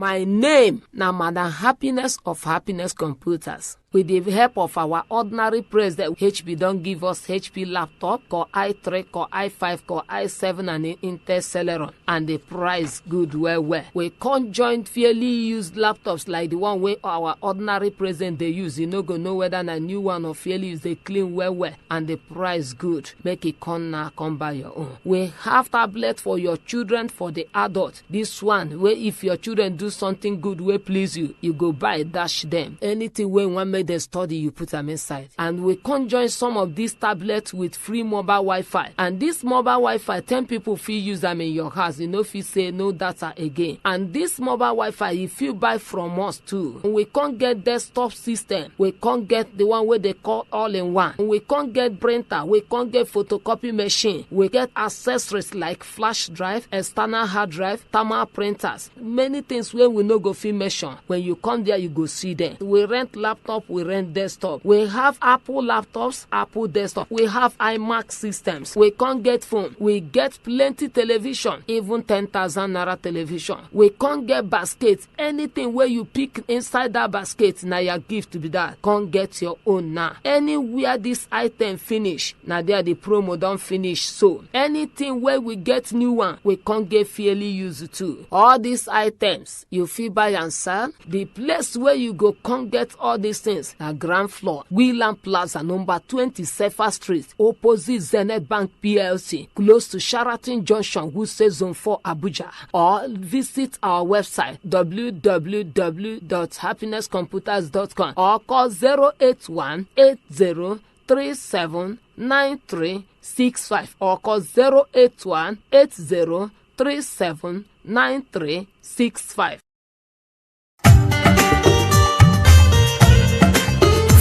My name na Madam Happiness of Happiness Computers. With the help of our ordinary president, HP don't give us HP laptop, Core i3, Core i5, Core i7, and Intel Celeron. And the price good well. We can't join fairly used laptops like the one where our ordinary president they use. You no go know whether a new one or fairly used, they clean well. And the price good. Make it come buy your own. We have tablet for your children, for the adult. This one, where if your children do something good, will please you, you go buy, dash them. Anything where one make the study, you put them inside. And we conjoin some of these tablets with free mobile Wi-Fi. And this mobile Wi-Fi, 10 people feel use them in your house. You know if you say no data again. And this mobile Wi-Fi, if you buy from us too, we can't get desktop system. We can't get the one where they call all-in-one. We can't get printer. We can't get photocopy machine. We get accessories like flash drive, external hard drive, thermal printers. Many things where we no go fit mention. When you come there, you go see them. We rent laptop, we rent desktop. We have Apple laptops, Apple desktop. We have iMac systems. We can't get phone. We get plenty television, even 10,000 naira television. We can't get baskets. Anything where you pick inside that basket, now your gift to be that. Can't get your own now. Anywhere this item finish, now there the promo don't finish. So anything where we get new one, we can't get fairly used to. All these items you feel buy and sell. The place where you go can't get all these things. The ground floor, Wheeland Plaza, number 20 Sefa Street, opposite Zenith Bank PLC, close to Sheraton Junction, Wuse Zone 4, Abuja. Or visit our website www.happinesscomputers.com or call 081-8037-9365 or call 081-8037-9365.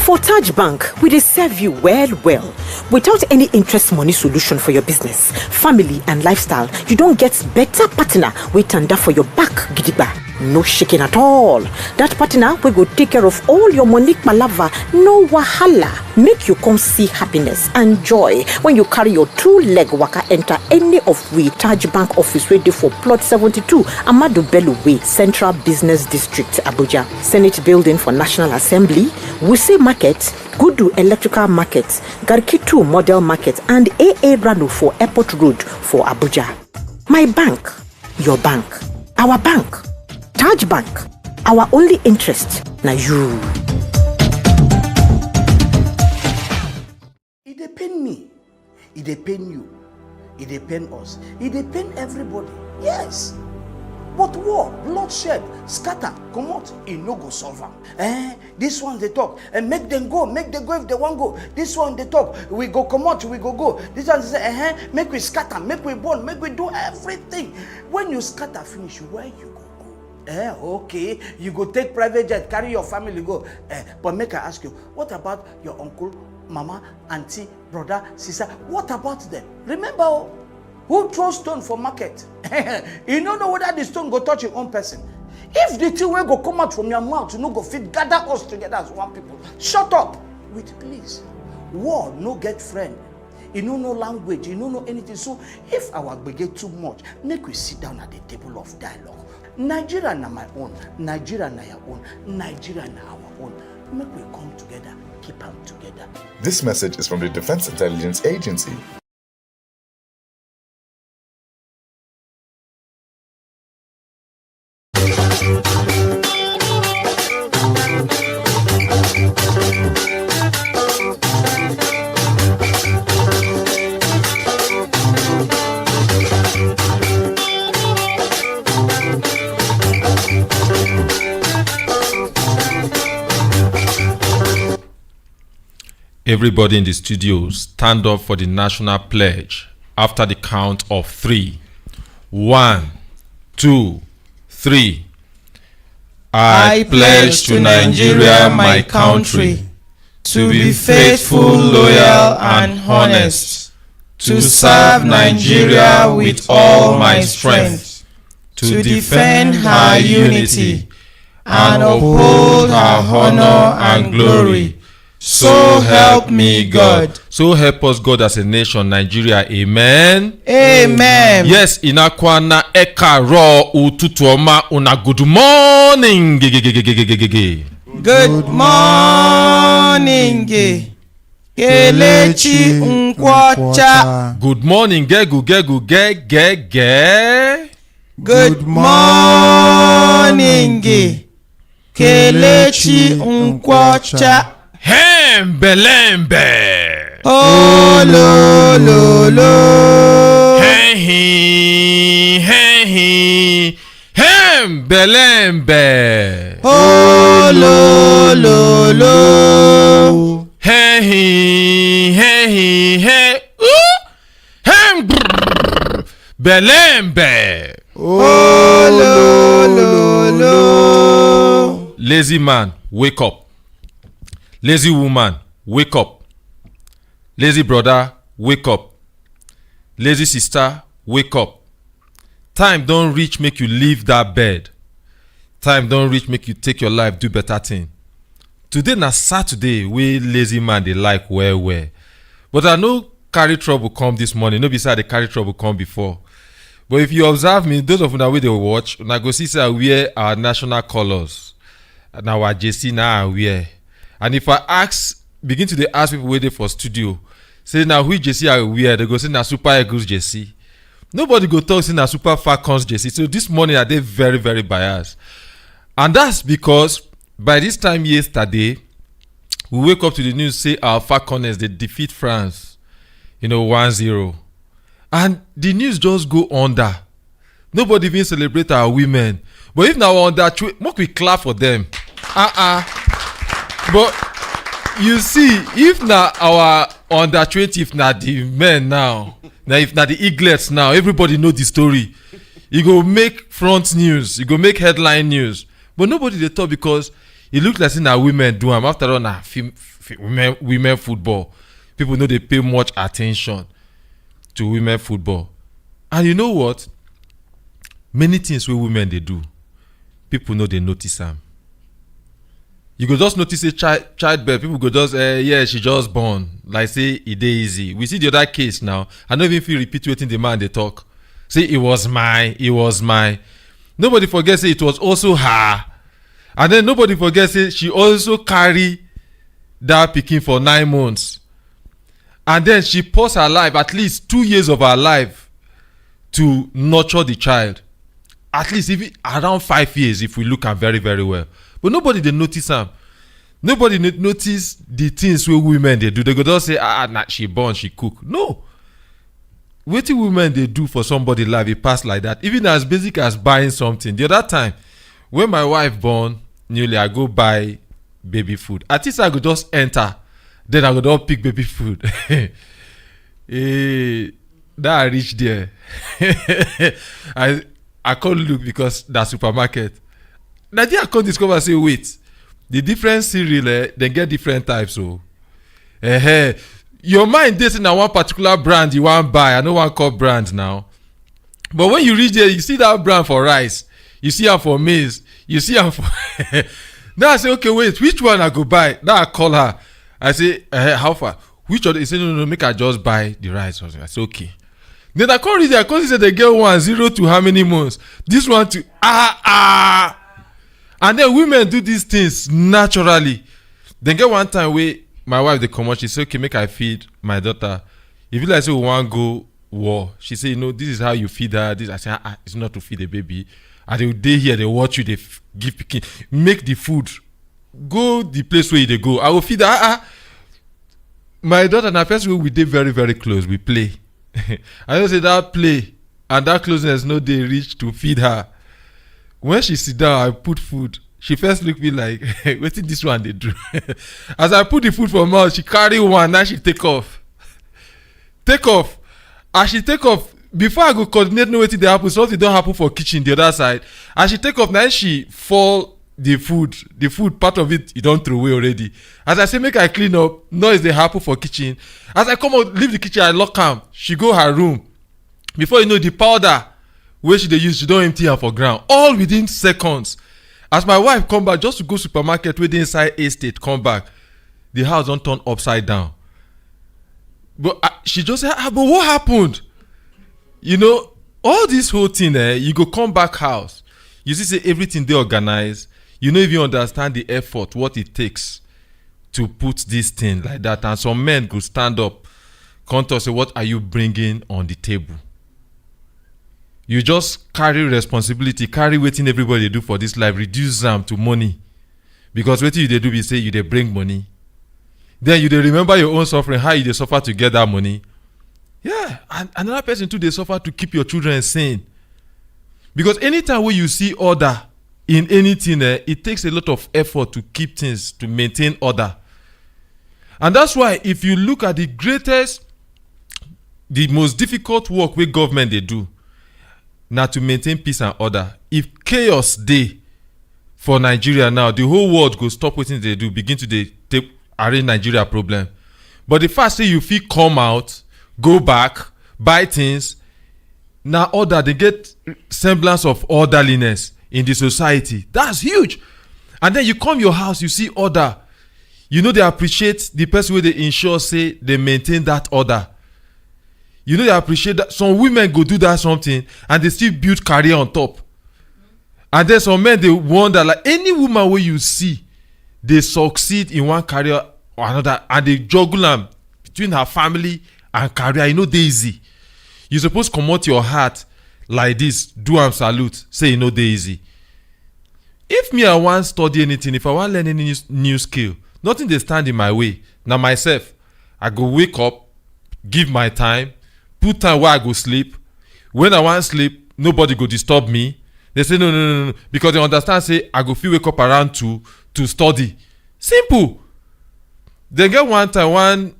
For Taj Bank, we dey serve you well. Without any interest money solution for your business, family and lifestyle, you don't get better partner wey tanda for your back gidigba. No shaking at all. That partner we go take care of all your money palava, no wahala. Make you come see happiness and joy when you carry your two-leg waka enter any of we Taj Bank office wey dey for plot 72 Amadu Bello Way, Central Business District, Abuja. Senate Building for National Assembly, Wuse Market, Gudu Electrical Market, Garkitu Model Market, and AA Rano for Airport Road for Abuja. My bank, your bank, our bank. Taj Bank, our only interest, na you. It depend me. It depend you. It depend us. It depend everybody. Yes. But war, bloodshed, scatter, come out, it no go solve them. This one they talk, and make them go if they want go. This one they talk, we go come out, we go. This one say, make we scatter, make we burn, make we do everything. When you scatter finish, where you go? Okay, you go take private jet, carry your family go. But make I ask you, what about your uncle, mama, auntie, brother, sister? What about them? Remember, who throws stone for market? You don't know whether the stone go touch your own person. If the thing will go come out from your mouth, you no go fit gather us together as one people. Shut up with please. War no get friend. You know no language, you know anything. So if our get too much, make we sit down at the table of dialogue. Nigeria na my own, Nigeria na your own, Nigeria na our own. Make we come together, keep them together. This message is from the Defense Intelligence Agency. Everybody in the studio stand up for the national pledge after the count of 3. 1, 2, 3. I pledge to Nigeria, my country, to be faithful, loyal, and honest, to serve Nigeria with all my strength, to defend her unity, and uphold her honor and glory, So help me God. So help us God as a nation, Nigeria. Amen. Amen. Yes, inakwana ekaro ututuoma una good morning. Good morning. Kelechi nkwocha. Good morning, gegu. Good morning. Kelechi nkwocha. Hembelembe. Oh lo. Hey Hembelembe. Oh lo. Hey Belembe. Oh lo. Lazy man, wake up. Lazy woman, wake up. Lazy brother, wake up. Lazy sister, wake up. Time don't reach make you leave that bed. Time don't reach make you take your life do better thing. Today na Saturday wey lazy man dey like well. But I no carry trouble come this morning. No be say I dey carry trouble come before. But if you observe me, those of una wey dey watch, una go see say I wear our national colours. Na our jersey na I wear. And if I begin to dey ask people wey dey for studio, say na which jersey I wear, they go say na Super Eagles jersey. Nobody go talk say na Super Falcons jersey. So this morning I dey very biased. And that's because by this time yesterday, we wake up to the news say our Falcons they defeat France, 1-0. And the news just go under. Nobody even celebrate our women. But if now on that, make we clap for them. But you see, if now our under 20, if not the men now if not the eaglets now, everybody know the story. You go make front news, you go make headline news. But nobody they talk because it looks like now women do them. After all, now women football, people know they pay much attention to women football. And you know what? Many things where women they do, people know they notice them. You go just notice a childbirth. People go just she just born. Like say it dey easy. We see the other case now. I don't even feel repeat wetin the man they talk. Say it was my. Nobody forgets say it was also her. And then nobody forgets say she also carry that pikin for 9 months. And then she paused her life, at least 2 years of her life, to nurture the child. At least even around 5 years if we look at very well. But nobody they notice am. Nobody notice the things wey women they do. They go just say nah, she born, she cook. No. Wetin women they do for somebody life e pass like that. Even as basic as buying something. The other time when my wife born newly, I go buy baby food. At least I go just enter, then I go just pick baby food. That I reach there. I can't look because that supermarket. Now there I can't discover say wait, the different cereal they get different types. So your mind dey say na one particular brand you want buy. I no wan call brand now. But when you reach there, you see that brand for rice, you see am for maize, you see am for now I say okay wait, which one I go buy? Now I call her, I say how far? Which one? He say no make I just buy the rice. I say okay. Then I come read there, I come say they get 0 to how many months? This one to and then women do these things naturally. Then get one time where my wife they come out, she say okay make I feed my daughter. If you like say we want go war, she say this is how you feed her. This I say it's not to feed a baby. And they dey here, they watch you, they give pikin, make the food, go the place where they go. I will feed her. My daughter na first way we dey very close. We play. I don't say that play and that closeness no dey reach to feed her. When she sit down, I put food. She first look me like, wetin this one they do? As I put the food for mouth, she carry one. Now she take off. As she take off, before I go coordinate know wetin dey happen, something don happen for kitchen the other side. As she take off, now she fall the food part of it you don't throw away already. As I say make I clean up, noise dey happen for kitchen. As I come out leave the kitchen, I lock am. She go her room. Before you know, the powder wey she dey use, she don empty am for ground, all within seconds. As my wife come back just to go supermarket wey dey inside estate, come back, the house don't turn upside down. But she just said, but what happened? You know, all this whole thing, you go come back house. You see, say everything they organize. You know, if you understand the effort, what it takes to put this thing like that. And some men could stand up, come to say, what are you bringing on the table? You just carry responsibility, carry waiting everybody do for this life, reduce them to money. Because what you they do, we say you they bring money. Then you they remember your own suffering, how you they suffer to get that money. Yeah, and another person too, they suffer to keep your children sane. Because anytime when you see order in anything, it takes a lot of effort to keep things, to maintain order. And that's why if you look at the most difficult work where government they do, now to maintain peace and order. If chaos dey for Nigeria now, the whole world go stop wetin they do, begin to take arrange Nigeria problem. But the fact say you fit come out, go back, buy things, now order, they get semblance of orderliness in the society. That's huge. And then you come your house, you see order. You know they appreciate the person where they ensure say they maintain that order. You know they appreciate that. Some women go do that something and they still build career on top. And then some men, they wonder, like any woman where you see, they succeed in one career or another and they juggle them between her family and career. You know they easy. You suppose come out your heart like this, do and salute, say you know they easy. If me I want study anything, if I want learn any new skill, nothing they stand in my way. Now myself, I go wake up, give my time, put time where I go sleep. When I want sleep, nobody go disturb me. They say no, because they understand say I go feel wake up around 2 to study. Simple. They get one time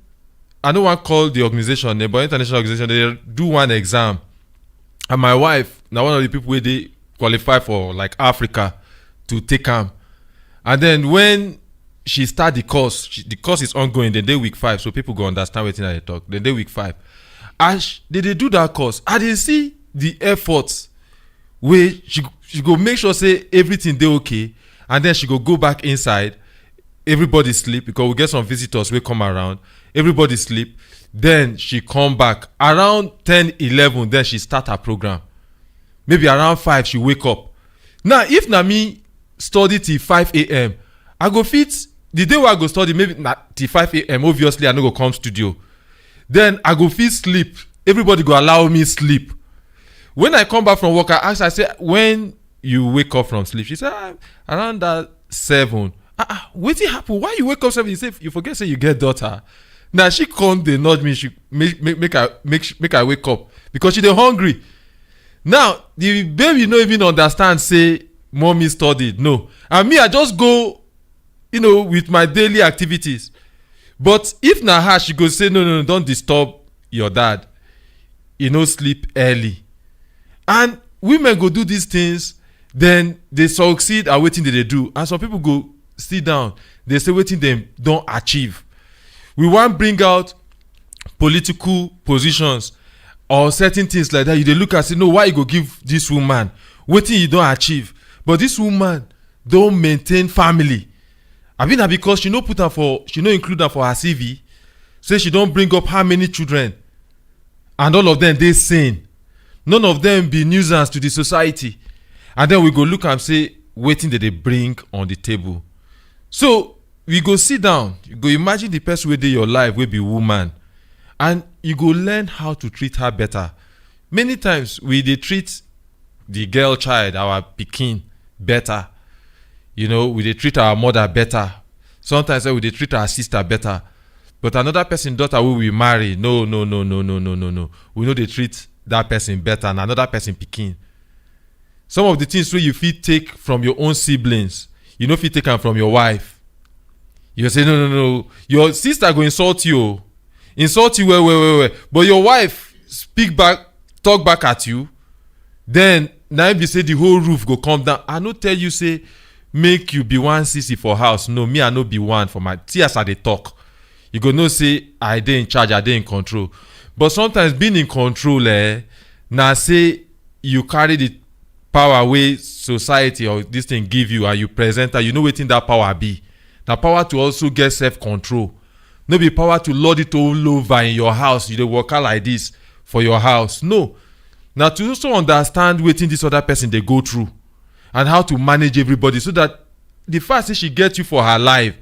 I don't want to call the organization name, but international organization, they do one exam. And my wife, now one of the people where they qualify for like Africa to take them. And then when she start the course, the course is ongoing, then day week 5, so people go understand what they talk. Then day week 5. As they do that course, I didn't see the efforts where she go make sure say everything they okay, and then she go back inside. Everybody sleep because we get some visitors will come around. Everybody sleep. Then she come back around 10-11. Then she start her program. Maybe around 5 she wake up. Now if na me study till 5 a.m. I go fit the day where I go study maybe till 5 a.m. Obviously I no go come studio. Then I go fit sleep. Everybody go allow me sleep. When I come back from work, I ask, I say, when you wake up from sleep? She said, around that 7. Wetin happen? Why you wake up 7? You say you forget say you get daughter. Now she come dey nudge me. She make I wake up because she dey hungry. Now the baby no even understand say mommy studied. No, and me I just go, with my daily activities. But if na her, she go say no, don't disturb your dad. Sleep early. And women go do these things, then they succeed at wetin they do. And some people go sit down, they say wetin dem don achieve. We wan bring out political positions or certain things like that. You dey look and say, no, why you go give this woman wetin you don achieve? But this woman don maintain family. I mean, na because she no include am for her CV. Say she don bring up how many children, and all of them dey sane. None of them be nuisance to the society. And then we go look and say wetin they bring on the table. So we go sit down, you go imagine the person wey dey your life wey be woman, and you go learn how to treat her better. Many times we dey treat the girl child, our pikin, better. We dey treat our mother better. Sometimes we dey treat our sister better. But another person daughter wey we marry, no. We no dey treat that person better and another person pikin. Some of the things wey you fit take from your own siblings, you no fit take am from your wife. You say no. Your sister go insult you well. But your wife talk back at you. Then now be say the whole roof go come down. I no tell you say make you be one sissy for house. No, me I no be one for my tears. I dey talk. You go know say I dey in charge, I dey in control. But sometimes being in control, now say you carry the power way society or this thing give you and you present her, you know wetin that power be. na power to also get self-control. No be power to lord it all over in your house. You dey waka like this for your house. No. Na to also understand wetin this other person dey go through and how to manage everybody, so that the fact say she get you for her life,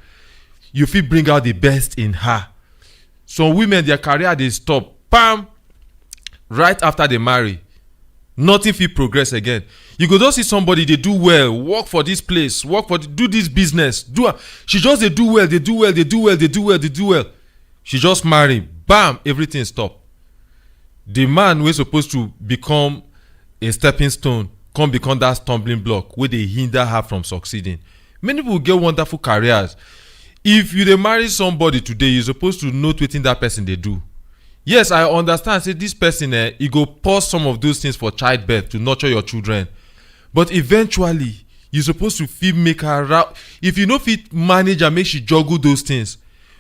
you fit bring out the best in her. Some women, their career dey stop pam right after they marry. Nothing fit progress again. You go just see somebody dey do well, work for this place, do this business, she just dey do well, dey do well. She just marry, bam, everything stop. The man wey supposed to become a stepping stone come become that stumbling block wey dey hinder her from succeeding. Many people get wonderful careers. If you dey marry somebody today, you supposed to note wetin that person dey do. Yes, I understand say this person e go pause some of those things for childbirth to nurture your children, but eventually you supposed to fit make her if you no fit manage and make she juggle those things,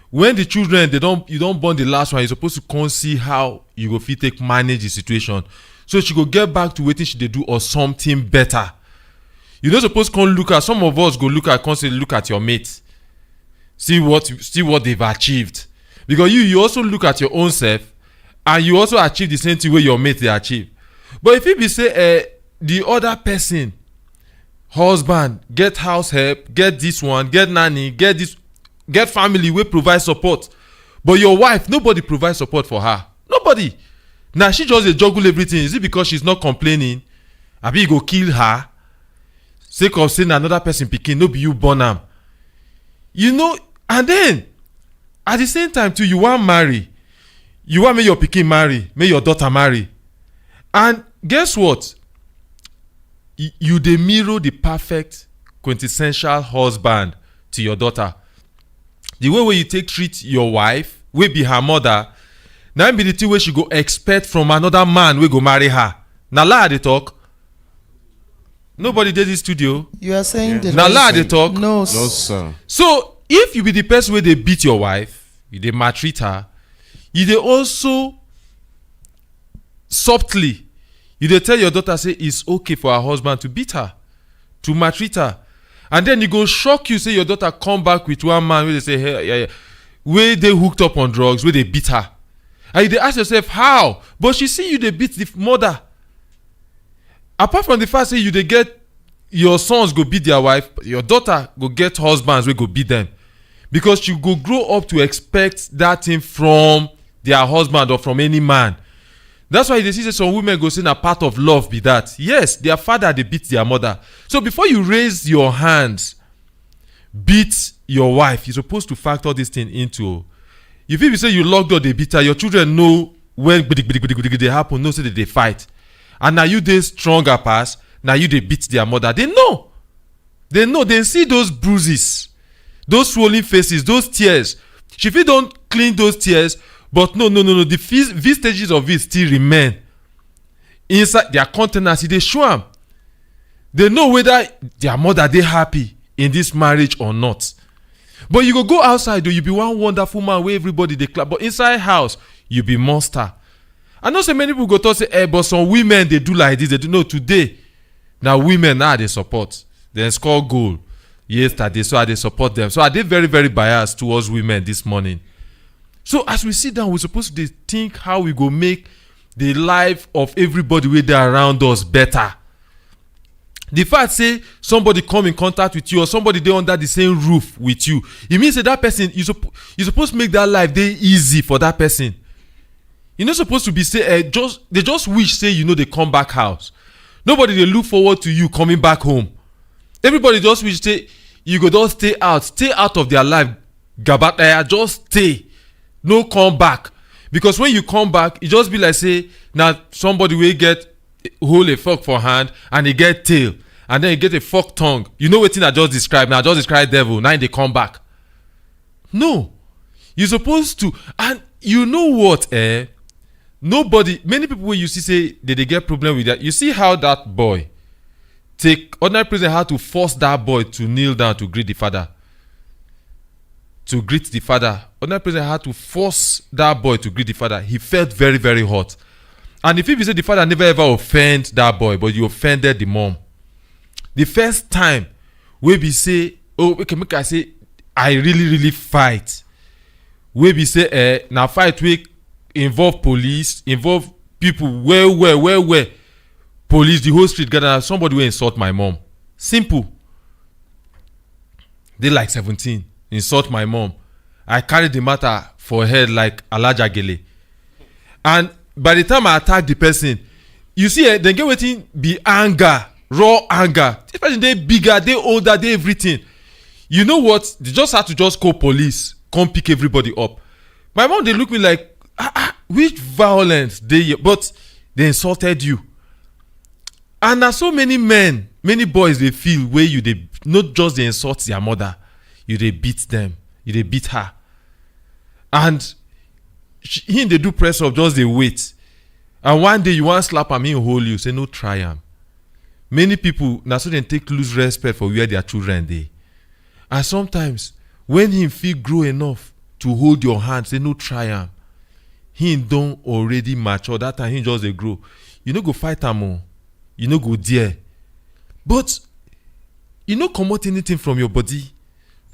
when the children you don born the last one, you supposed to come see how you go fit take manage the situation so she go get back to wetin she dey do or something better. You no suppose come look at, some of us go look at your mate, see what they've achieved, because you also look at your own self and you also achieve the same thing wey your mate dey achieve. But if it be say the other person, husband get house help, get this one, get nanny, get family wey provide support, but your wife, nobody provide support for her, nobody. Now she just dey juggle everything. Is it because she's not complaining? Abi you go kill her sake of say na another person pikin, no be you born am? You know. And then at the same time too, you wan marry, you wan make your pikin marry, make your daughter marry, and guess what? You dey mirror the perfect quintessential husband to your daughter. The way wey you take treat your wife wey be her mother, na be the thing wey she go expect from another man wey go marry her. Na lie I dey talk? Nobody dey this studio. You are saying the na lie I dey talk? No, sir. So if you be the person wey dey beat your wife, you dey maltreat her, you dey also subtly, you dey tell your daughter say it's okay for her husband to beat her, to maltreat her, and then e go shock you say your daughter come back with one man wey dey say, hey, wey dey hooked up on drugs, wey dey beat her, and you dey ask yourself how, but she see you dey beat the mother. Apart from the fact say you dey get your sons go beat their wife, your daughter go get husbands wey go beat them, because you go grow up to expect that thing from their husband or from any man. That's why you dey see say some women go say na part of love be that. Yes, their father dey beat their mother. So before you raise your hands beat your wife, you supposed to factor this thing into. If you say you lock door dey beat her, your children know when dey happen, know say they dey fight, and na you dey stronger pass, na you dey beat their mother. They know, they see those bruises, those swollen faces, those tears. She fit don clean those tears, but no, the vestiges of it still remain inside their containers. They show am. They know whether their mother dey happy in this marriage or not. But you go outside though, you be one wonderful man where everybody dey clap, but inside house you be monster. I know say many people go talk say, but some women they do like this. They do know today. Now women now they support. They score goal yesterday, so I they support them. So I did very, very biased towards women this morning. So as we sit down, we're supposed to think how we go make the life of everybody with there around us better. The fact say somebody come in contact with you or somebody they under the same roof with you, it means that person you supposed to make that life dey easy for that person. You're not supposed to be say they just wish say they come back house. Nobody they look forward to you coming back home. Everybody just wish say you go just stay out of their life. Gabata, just stay. No come back, because when you come back it just be like say now somebody will get hold a fork for hand and he get tail and then he get a fork tongue. You know what thing I just described? Now I just described devil, now they come back. No, you're supposed to. And you know what, nobody, many people when you see say they get problem with that. You see how that boy take ordinary president had to force that boy to kneel down to greet the father. Ordinary president had to force that boy to greet the father. He felt very, very hot. And if you say the father never ever offend that boy, but you offended the mom. The first time we be say, oh, okay, make I say, I really fight, wey be say na fight wey involve police, involve people well, police, the whole street gather, somebody wey insult my mom. Simple. Dey like 17, insult my mom. I carry the matter for head like alajagele. And by the time I attack the person, you see, dem get wetin be anger, raw anger. This person dey bigger, dey older, dey everything. You know what? They just have to just call police, come pick everybody up. My mom, they look me like, which violence dey here? But they insulted you. And na so many men, many boys dey feel wey you dey not just dey insult their mother, you dey beat them, you dey beat her. And him dey do press up, just dey wait. And one day you wan slap am, him hold you, say no try am. Many people na so dem take lose respect for where their children dey. And sometimes when him feel grow enough to hold your hand, say no try am, him don already mature. That time him just dey grow. You no go fight am o, you no go dare. But you no comot anything from your body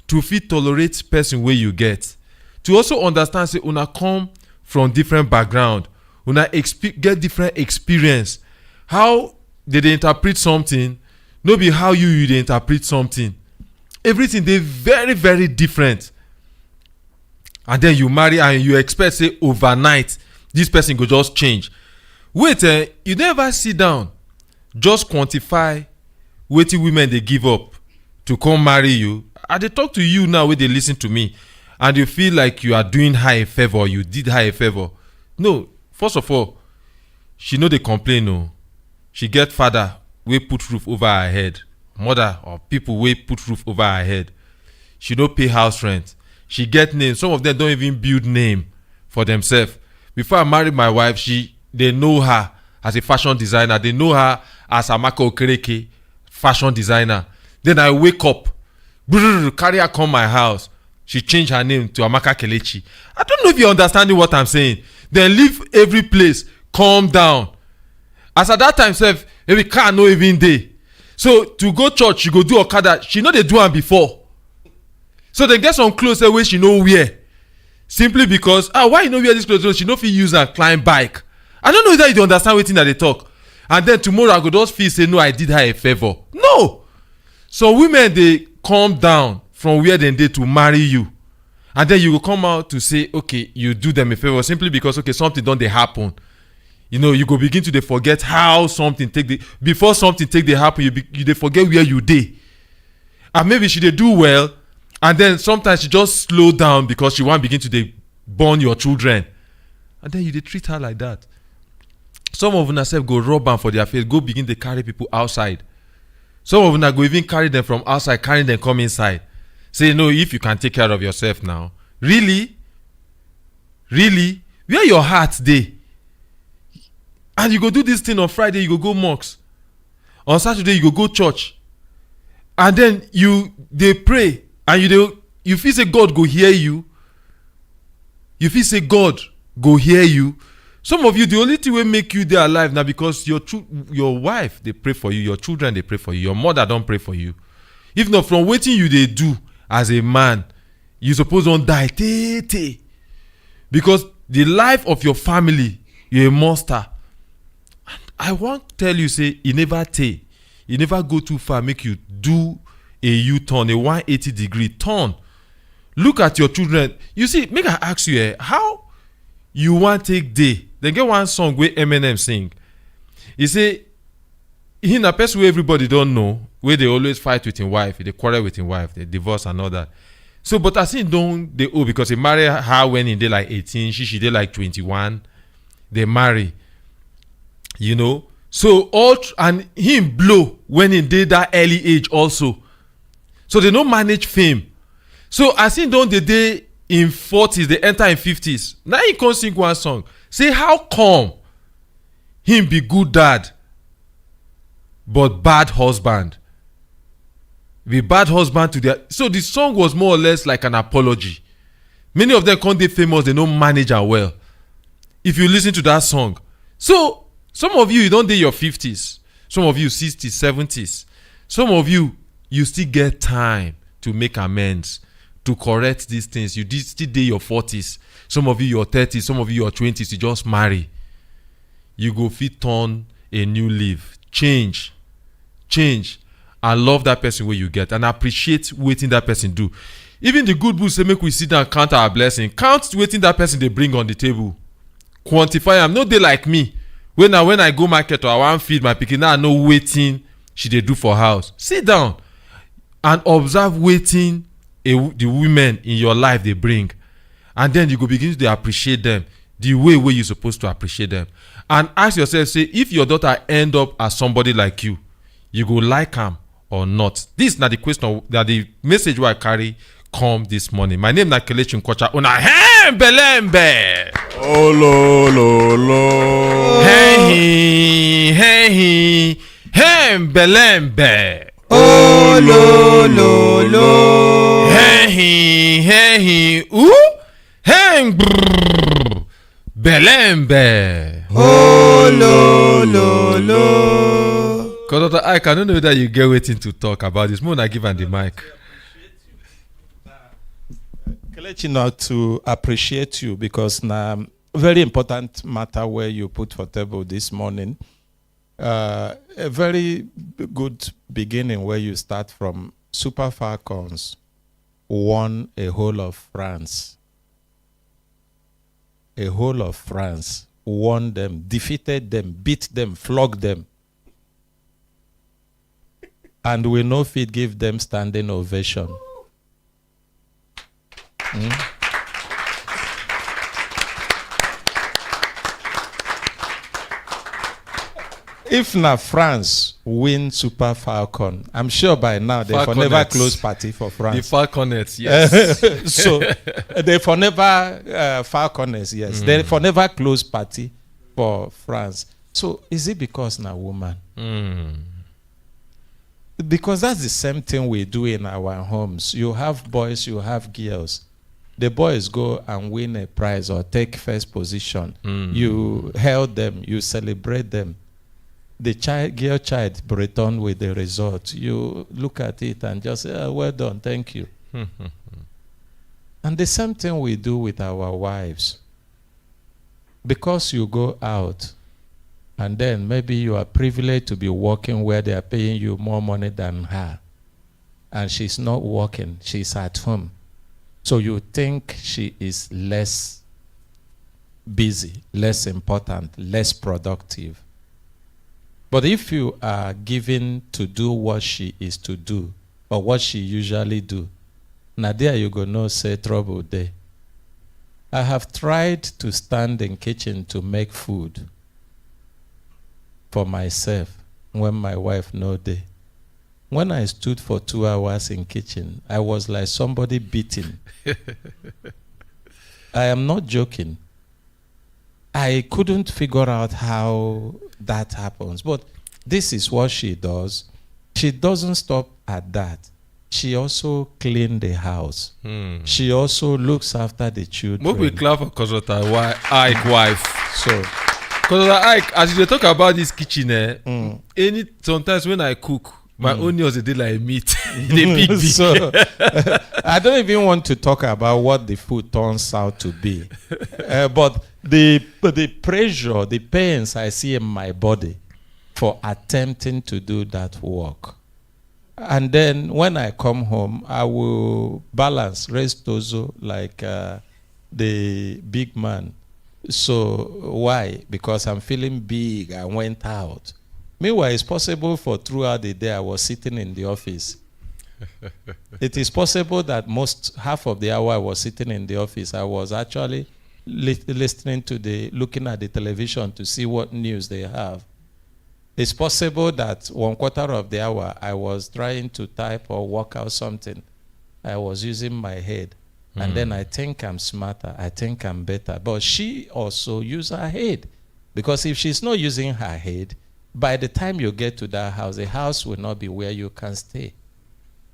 to fit tolerate person wey you get. To also understand say una come from different background, una get different experience. How they dey interpret something no be how you dey interpret something. Everything dey very different. And then you marry and you expect say overnight this person go just change. Wait, you never sit down just quantify wetin women dey give up to come marry you. I dey talk to you now wey dey listen to me and you feel like you are doing her a favor, you did her a favor. No, first of all, she no dey complain o. She get father wey put roof over her head, mother or people wey put roof over her head. She no pay house rent. She get name. Some of them don't even build name for themselves. Before I married my wife, they know her as a fashion designer. They know her as Amaka Okereke, fashion designer. Then I wake up, carry her come my house. She changed her name to Amaka Kelechi. I don't know if you're understanding what I'm saying. Then leave every place, calm down. As at that time, self, maybe car no even dey. So to go church, she go do Okada. She know they do am before. So they get some clothes wey she no wear. Simply because, why you no wear this clothes? She no fit use and climb bike. I don't know whether you understand wetin that they talk. And then tomorrow I go just feel say no, I did her a favor. No. So women they calm down from where they dey to marry you. And then you will come out to say, okay, you do them a favor simply because, okay, something don't they happen. You know, you go begin to dey forget how something before something take dey happen, you dey forget where you dey. And maybe she dey do well, and then sometimes she just slow down because she wan begin to dey born your children. And then you dey treat her like that. Some of una sef go rub am for their face, go begin dey carry people outside. Some of una go even carry them from outside, carry them come inside. Say, no, if you can take care of yourself now. Really? Where your heart dey? And you go do this thing on Friday, you go mosque. On Saturday, you go church. And then they pray. And you feel say God go hear you. You feel say God go hear you. Some of you, the only thing will make you there alive now because your wife, they pray for you. Your children, they pray for you. Your mother don't pray for you. If not, from waiting you they do as a man, you suppose don't die. Because the life of your family, you're a monster. I want to tell you, say, you never go too far, make you do a U-turn, a 180-degree turn. Look at your children. You see, make I ask you, how you want take day? Then get one song where Eminem sing. He say, he na person where everybody don't know, where they always fight with his wife, they quarrel with his wife, they divorce and all that. So, but I think don't they owe because he marry her when he did like 18, she did like 21. They marry. You know, so and him blow when he did that early age also. So they don't manage fame. So as he don't the day in 40s, they enter in 50s. Now he can sing one song. Say how come him be good dad, but bad husband? Be bad husband to their. So the song was more or less like an apology. Many of them can't be famous. They don't manage her well. If you listen to that song, so. Some of you don't do your 50s. Some of you 60s, 70s. Some of you still get time to make amends, to correct these things. You still dey your 40s, some of you your 30s, some of you your 20s. You just marry, you go fit turn a new leaf, change, and love that person wey you get and appreciate wetin that person do. Even the good book say make we sit down count our blessing, count wetin that person dey bring on the table, quantify am. No dey like me when I go market or I wan feed my pikin, now I know wetin she dey do for house. Sit down and observe wetin the women in your life dey bring, and then you go begin to dey appreciate them the way you suppose to appreciate them. And ask yourself, say, if your daughter end up as somebody like you go like am or not? This na the question, that the message wey I carry come this morning. My name na Kelechi Nkwocha. Una belembe. Oh lo lo lo. Hey belembe. Oh lo lo lo. Hey belembe. Oh lo lo lo. Because Dr. Ike, I don't know whether you get waiting to talk about this. More, I give him the mic. Kelechi, not to appreciate you, because now very important matter where you put for table this morning. A very good beginning where you start from. Super Falcons won a whole of France. A whole of France won them, defeated them, beat them, flogged them. And we know if it give them standing ovation. If na France win Super Falcon, I'm sure by now they for never close party for France. The Falconets, yes. So they for never Falconets, yes. They for never close party for France. So is it because na woman? Because that's the same thing we do in our homes. You have boys, you have girls. The boys go and win a prize or take first position. You hail them, you celebrate them. The girl child return with the result. You look at it and just say, oh, well done, thank you. And the same thing we do with our wives. Because you go out, and then maybe you are privileged to be working where they are paying you more money than her. And she's not working, she's at home. So you think she is less busy, less important, less productive. But if you are given to do what she is to do, or what she usually do, now there you go no say trouble there. I have tried to stand in kitchen to make food for myself when my wife no dey. When I stood for 2 hours in kitchen, I was like somebody beating. I am not joking. I couldn't figure out how that happens. But this is what she does. She doesn't stop at that. She also cleans the house. She also looks after the children. Make we clap for Kozota Ike wife. So, Kozota Ike, as you talk about this kitchen, sometimes when I cook, my onions they like meat. They big. So I don't even want to talk about what the food turns out to be. But the pressure, the pains I see in my body for attempting to do that work. And then when I come home, I will balance, raise torso like the big man. So why? Because I'm feeling big. I went out. Meanwhile, it's possible for throughout the day I was sitting in the office. It is possible that half of the hour I was sitting in the office, I was actually listening to looking at the television to see what news they have. It's possible that 1/4 of the hour I was trying to type or work out something. I was using my head. And then I think I'm smarter. I think I'm better. But she also uses her head. Because if she's not using her head, by the time you get to that house, the house will not be where you can stay.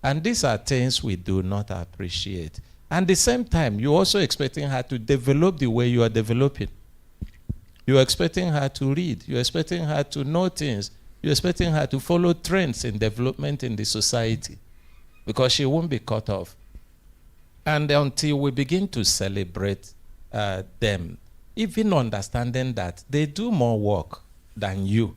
And these are things we do not appreciate. And at the same time, you're also expecting her to develop the way you are developing. You're expecting her to read. You're expecting her to know things. You're expecting her to follow trends in development in the society. Because she won't be cut off. And until we begin to celebrate them, even understanding that they do more work than you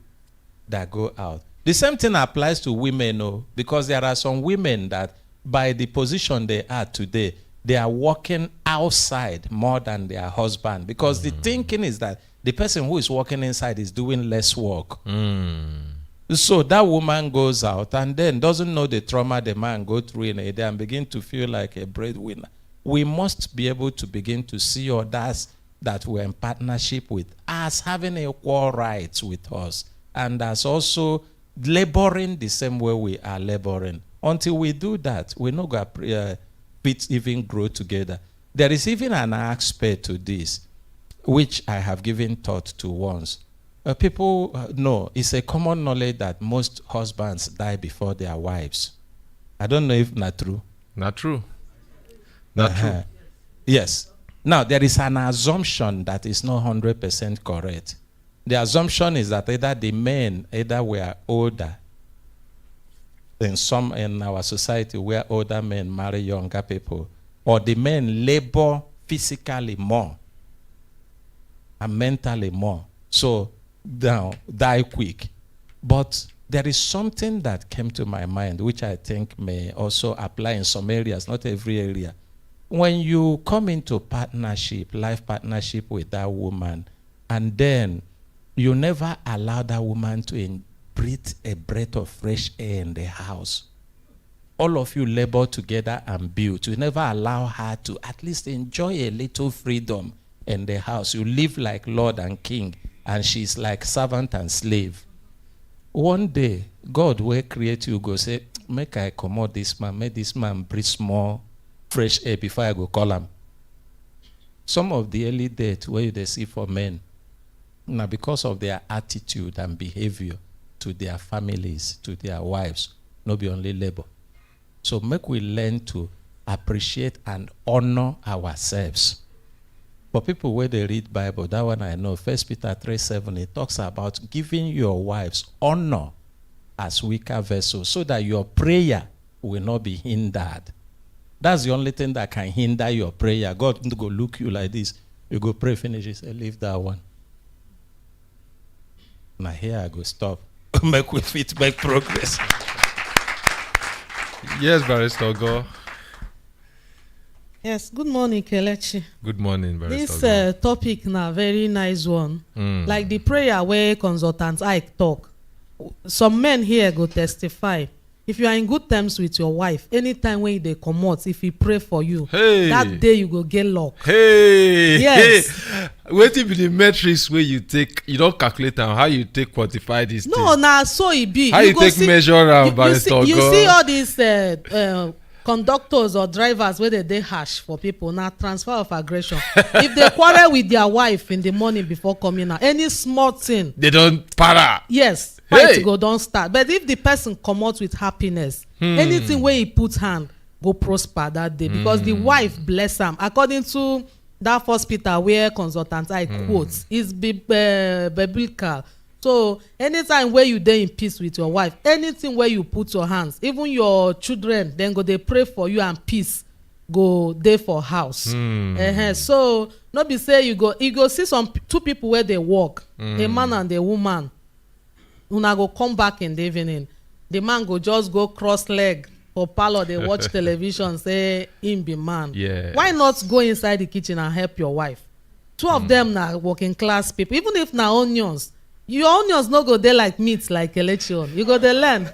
that go out. The same thing applies to women, because there are some women that by the position they are today, they are working outside more than their husband, because the thinking is that the person who is working inside is doing less work. So that woman goes out and then doesn't know the trauma the man go through in a day and begin to feel like a breadwinner. We must be able to begin to see others that we're in partnership with as having equal rights with us, and as also laboring the same way we are laboring. Until we do that, we're not going to even grow together. There is even an aspect to this, which I have given thought to once. People know it's a common knowledge that most husbands die before their wives. I don't know if not true. Not true. Not true. Yes. Now, there is an assumption that is not 100% correct. The assumption is that either the men were older. In our society, where older men marry younger people, or the men labor physically more and mentally more. So, die quick. But there is something that came to my mind, which I think may also apply in some areas, not every area. When you come into partnership, life partnership with that woman, and then you never allow that woman to breathe a breath of fresh air in the house. All of you labor together and build. You never allow her to at least enjoy a little freedom in the house. You live like Lord and King, and she's like servant and slave. One day, God will create you, go say, make I commode this man, make this man breathe more fresh air before I go call him. Some of the early dates where they see for men, now because of their attitude and behavior to their families, to their wives, not be only labor. So make we learn to appreciate and honor ourselves. For people where they read Bible, that one I know, 1 Peter 3:7, it talks about giving your wives honor as weaker vessels so that your prayer will not be hindered. That's the only thing that can hinder your prayer. God will go look you like this. You go pray, finish it, say, leave that one. Now here I go stop. Make we fit, make progress. Yes, Barrister Go. Yes, good morning, Kelechi. Good morning, Barrister This topic na very nice one. Like the prayer where consultant Ike talk. Some men here go testify. If you are in good terms with your wife, anytime when they come out, if he pray for you, that day you go get luck. Yes. Wetin be the metrics where you take, you don't calculate how you take quantify this No, thing? nah, so it be. How you take measure am, Barrister You Go? see all these conductors or drivers where they harsh for people, now transfer of aggression. If they quarrel with their wife in the morning before coming out, any small thing, They don't para. yes, fight go don't start. But if the person come out with happiness, anything where he put hand go prosper that day, because the wife bless him. According to that first Peter where consultant I quotes, is biblical. So anytime where you dey in peace with your wife, anything where you put your hands, even your children, then go they pray for you and peace go there for house. So not be say you go see some two people where they work, a man and a woman. Una go come back in the evening. The man go just go cross leg for parlor. They watch television. Say him be man. Yeah. Why not go inside the kitchen and help your wife? Two of them na working class people. Even if na onions, your onions no go there like meat like election. You go there learn.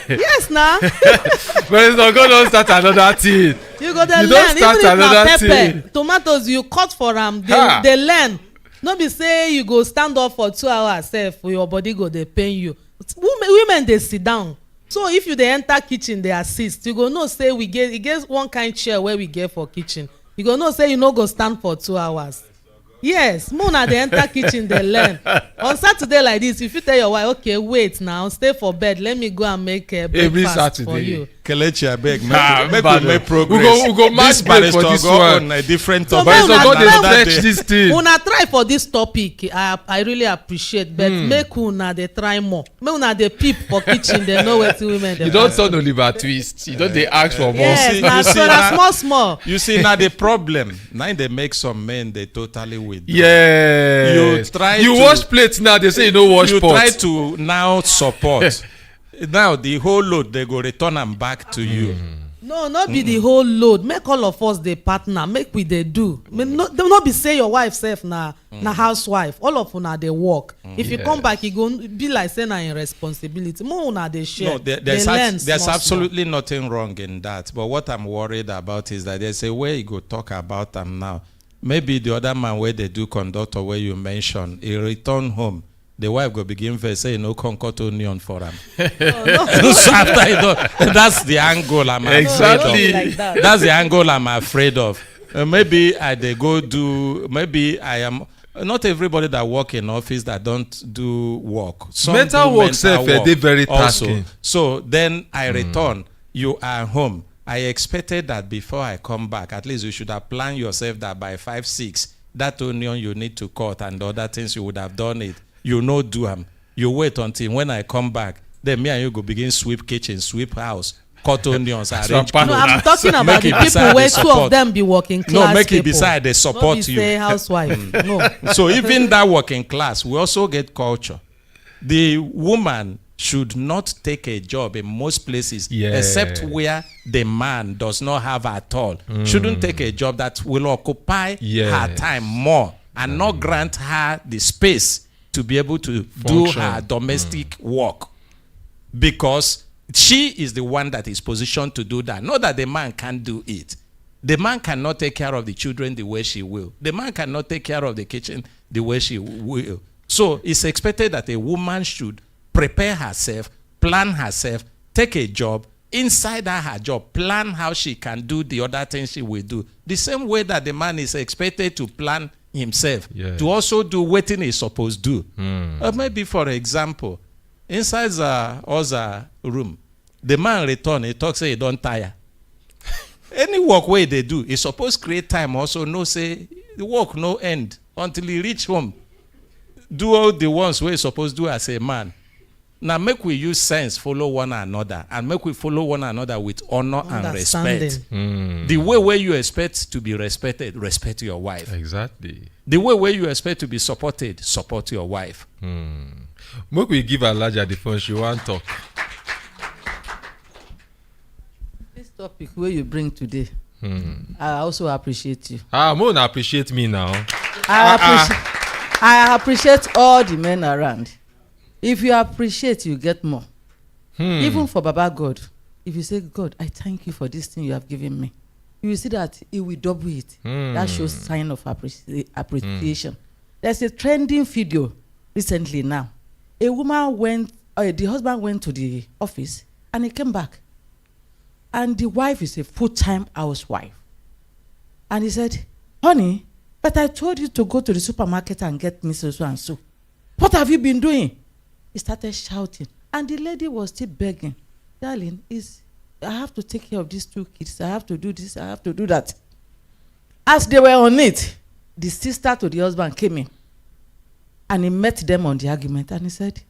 Yes, now. But it's not going to start another thing. You go there You learn. don't start Even if na another pepper, thing. tomatoes you cut for them, Ha. they learn. No be say you go stand up for 2 hours sef for your body go dey pain you. Women dey sit down. So if you dey enter kitchen dey assist, you go know say e get one kind chair wey we get for kitchen. You go know say you no go stand for 2 hours. Yes, Mona dey enter kitchen dey learn. On Saturday like this, if you tell your wife, okay, wait now, stay for bed, let me go and make breakfast for you. Kelechi, I beg. Make but we make no. progress. We go match break for this go one. on a different So topic. But it's Una about try- to fetch this thing. una try for this topic. I really appreciate, but make una dey try more. Make una dey peep for kitchen. They know wetin women dey. You don't turn Oliver Twist. You don't dey ask for more. Yes, na you so see, na na- small small. You see, now the problem. Now they make some men they totally withdraw. Yes. You wash plates now. They say you don't wash You pot. try to now support. Now the whole load they go return them back to you. No, not be the whole load. Make all of us dey partner. Make we dey do. Not be say your wife sef na housewife. All of una dey work. If you come back, e go be like say na im responsibility. More una dey share. No, Dey there's learn small, absolutely nothing wrong in that. But what I'm worried about is that there's a way you go talk about them now. Maybe the other man where they do conductor where you mentioned, he return home. The wife go begin first say no concord onion for him. So after he do, that's the angle I'm Exactly. afraid of. That's the angle I'm afraid of. Maybe they go do. Maybe I am. Not everybody that work in office that don't do work. Some Mental do work self, they very also. tasking. So then I return. You are home. I expected that before I come back, at least you should have planned yourself that by 5, 6, that onion you need to cut and the other things you would have done it. You know do them. You wait until when I come back, then me and you go begin sweep kitchen, sweep house, cut onions, arrange. No, I'm talking about Make the it people beside where the two of support. them be working class. No, make people. it beside they Not support be you. say housewife. No. So even that working class, we also get culture. The woman should not take a job in most places, except where the man does not have at all. Shouldn't take a job that will occupy her time more and not grant her the space to be able to do her domestic work, because she is the one that is positioned to do that. Not that the man can't do it. The man cannot take care of the children the way she will. The man cannot take care of the kitchen the way she will. So it's expected that a woman should prepare herself, plan herself, take a job, inside her job, plan how she can do the other things she will do. The same way that the man is expected to plan himself, to also do what he's supposed to do. Maybe, for example, inside the room, the man return, he talks, say he don't tire. Any work way they do, he supposed create time also, no say, the work no end until he reach home. Do all the ones where he supposed to do as a man. Now make we use sense, follow one another, and make we follow one another with honor and respect. The way where you expect to be respected, respect your wife. Exactly. The way where you expect to be supported, support your wife. Make we give Alaja the phone. She want talk. This topic where you bring today, I also appreciate you. Moon appreciate me now. I appreciate all the men around. If you appreciate, you get more. Even for Baba God, if you say, God, I thank you for this thing you have given me, you will see that He will double it. That shows sign of appreciation. There's a trending video recently now. A woman went, the husband went to the office and he came back. And the wife is a full-time housewife. And he said, honey, but I told you to go to the supermarket and get me so and so. What have you been doing? He started shouting. And the lady was still begging. Darling, I have to take care of these 2 kids. I have to do this. I have to do that. As they were on it, the sister to the husband came in. And he met them on the argument. And he said,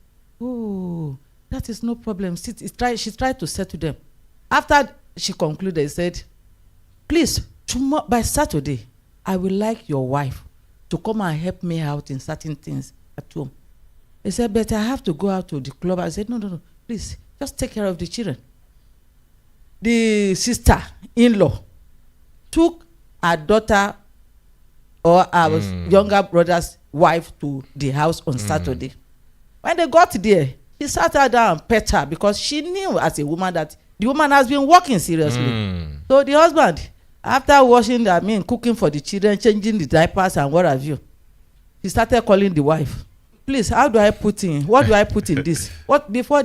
oh, that is no problem. She tried to settle them. After she concluded, he said, please, tomorrow, by Saturday, I would like your wife to come and help me out in certain things at home. He said, but I have to go out to the club. I said, no, please, just take care of the children. The sister-in-law took her daughter or her younger brother's wife to the house on Saturday. When they got there, he sat her down and pet her because she knew as a woman that the woman has been working seriously. So the husband, after cooking for the children, changing the diapers and what have you, he started calling the wife. Please, how do I put in? What do I put in this? Before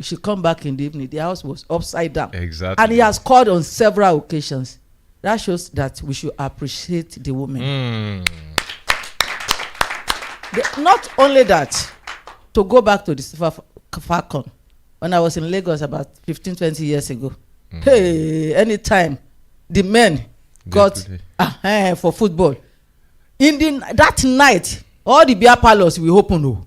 she come back in the evening, the house was upside down. Exactly. And he has called on several occasions. That shows that we should appreciate the woman. Not only that, to go back to the Falcon, when I was in Lagos about 15, 20 years ago, Hey, anytime the men got for football, that night, all the beer parlors will open. Oh,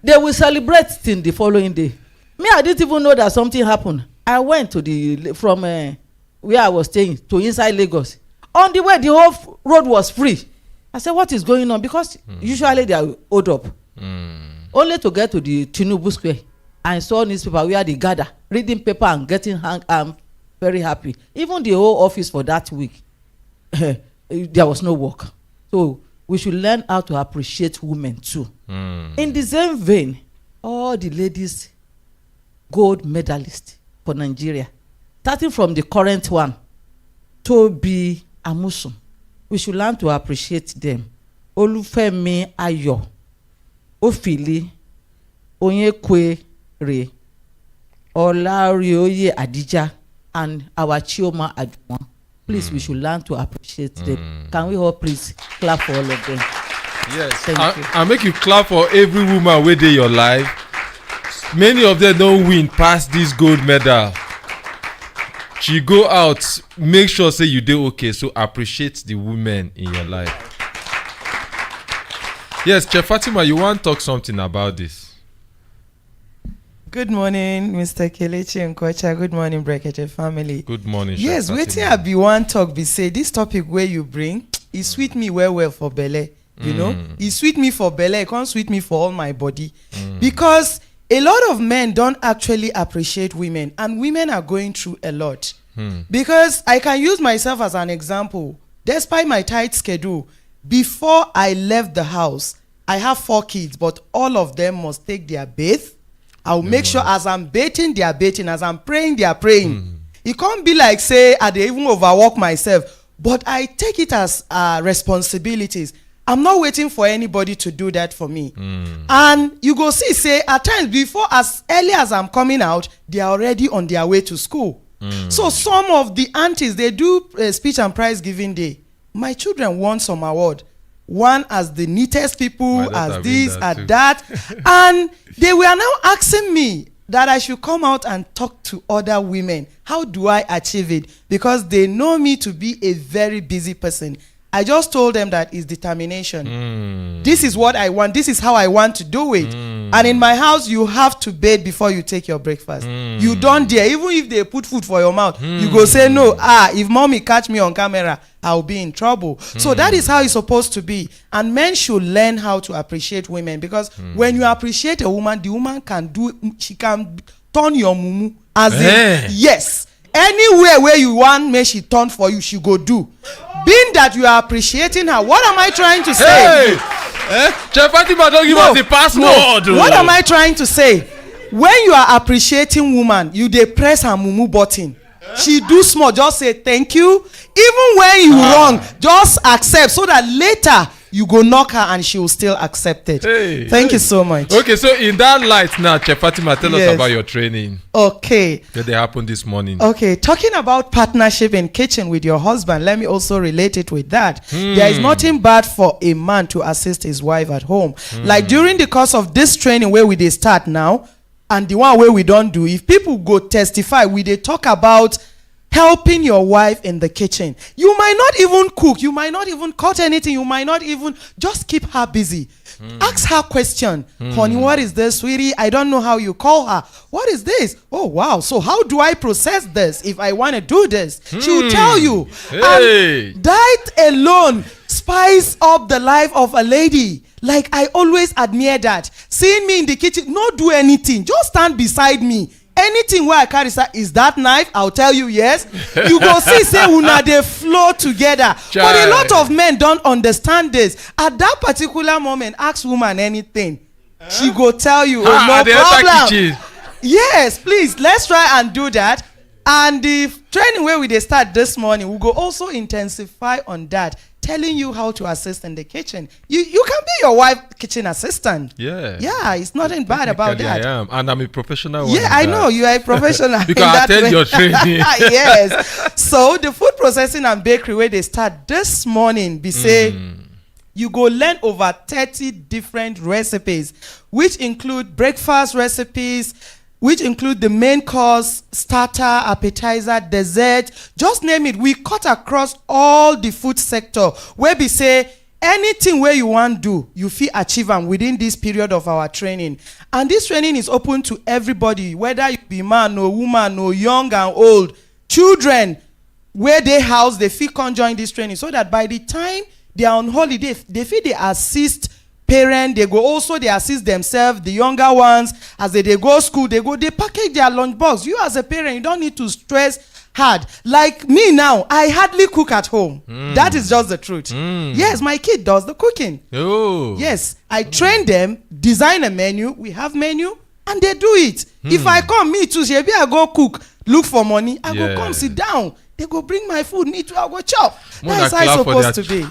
they will celebrate till the following day. Me, I didn't even know that something happened. I went to from where I was staying to inside Lagos. On the way, the whole road was free. I said, what is going on? Because usually they are hold up. Only to get to the Tinubu Square. I saw newspaper where they gather, reading paper and getting hang. I'm very happy. Even the whole office for that week, there was no work. So we should learn how to appreciate women too. In the same vein, all the ladies gold medalists for Nigeria, starting from the current one, Tobi Amusun, we should learn to appreciate them. Olufemi Ayo, Ofili, Onyekwere, Olarioye Adija, and our Chioma Aduma. Please, we should learn to appreciate them. Can we all please clap for all of them? Yes. Thank you. I make you clap for every woman within your life. Many of them don't win past this gold medal. She go out, make sure say you do okay. So appreciate the women in your life. Yes, Chef Fatima, you want to talk something about this? Good morning, Mr. Kelechi and Kocha. Good morning, Brekete family. Good morning, Chef Yes, Fatima. wetin I be one talk be say this topic where you bring, it sweet me well for belle. You know, it sweet me for belle, it can't sweet me for all my body. Because a lot of men don't actually appreciate women, and women are going through a lot. Because I can use myself as an example. Despite my tight schedule, before I left the house, I have 4 kids, but all of them must take their bath. I'll make sure as I'm bathing, they are bathing. As I'm praying, they are praying. It can't be like, say, I dey even overwork myself. But I take it as responsibilities. I'm not waiting for anybody to do that for me. And you go see, say, at times before, as early as I'm coming out, they are already on their way to school. So some of the aunties, they do speech and prize giving day. My children won some award. One as the neatest people, as this, as that. And they were now asking me that I should come out and talk to other women. How do I achieve it? Because they know me to be a very busy person. I just told them that it's determination. This is what I want. This is how I want to do it. And in my house, you have to bathe before you take your breakfast. You don't dare. Even if they put food for your mouth, you go say, no, if mommy catch me on camera, I'll be in trouble. So that is how it's supposed to be. And men should learn how to appreciate women. Because when you appreciate a woman, the woman can do, she can turn your mumu. As in, yes. Anywhere where you want me, she turn for you, she go do. Being that you are appreciating her, what am I trying to say? Chef Fatima, don't give us the password. No. What am I trying to say? When you are appreciating woman, you dey press her mumu button. She do small, just say thank you. Even when you wrong, just accept so that later you go knock her and she will still accept it. Thank you so much. Okay, so in that light now, Chef Fatima, tell us about your training. Okay. That they happened this morning. Okay, talking about partnership in kitchen with your husband, let me also relate it with that. There is nothing bad for a man to assist his wife at home. Like during the course of this training where we dey start now, and the one where we don't do, if people go testify, we dey talk about helping your wife in the kitchen. You might not even cook, you might not even cut anything, you might not even, just keep her busy. Ask her question. Honey, what is this, sweetie? I don't know how you call her. What is this? Oh wow, so how do I process this if I want to do this? She will tell you. And that alone spice up the life of a lady. Like, I always admire that. Seeing me in the kitchen, not do anything, just stand beside me. Anything where I carry, is that knife? I'll tell you yes. You go see, say, una they flow together. But a lot of men don't understand this. At that particular moment, ask woman anything. She go tell you, oh, no problem. Yes, please, let's try and do that. And the training where we start this morning, we go also intensify on that, telling you how to assist in the kitchen. You can be your wife kitchen assistant. Yeah, it's nothing bad about that. I am, and I'm a professional. Yeah, I know you are a professional. You can attend your training. Yes. So the food processing and bakery where they start this morning, be say you go learn over 30 different recipes, which include breakfast recipes, which include the main course, starter, appetizer, dessert, just name it. We cut across all the food sector where we say anything where you want do, you fit achieve am within this period of our training. And this training is open to everybody, whether you be man or woman or young and old, children, where they house, they fit come join this training, so that by the time they are on holiday, they fit they assist parents, they go also they assist themselves, the younger ones, as they go school, they package their lunchbox. You as a parent, you don't need to stress hard. Like me now, I hardly cook at home. That is just the truth. Yes, my kid does the cooking. Oh. Yes, I train them, design a menu, we have menu, and they do it. If I come, me too, maybe I go cook, look for money, I go come sit down, they go bring my food, me too, I go chop. That's how it's supposed to be.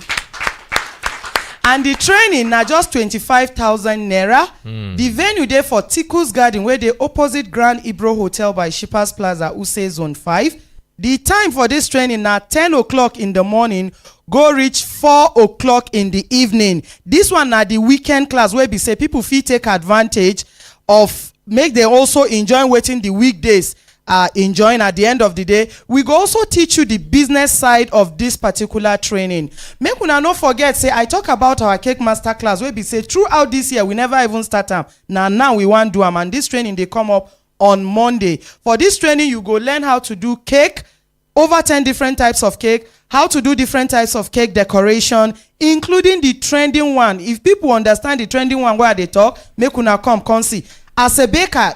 And the training na just 25,000 naira. The venue there for Tikus Garden, where they opposite Grand Ibro Hotel by Shippers Plaza, Use Zone 5. The time for this training na 10 o'clock in the morning, go reach 4 o'clock in the evening. This one na the weekend class where we say people fit take advantage of, make them also enjoy waiting the weekdays. Enjoying at the end of the day. We go also teach you the business side of this particular training. Make una not forget, say I talk about our cake master class where we say throughout this year we never even start them. Now we want to do them, and this training they come up on Monday. For this training you go learn how to do cake, over 10 different types of cake, how to do different types of cake decoration, including the trending one. If people understand the trending one where they talk, make una come see. As a baker,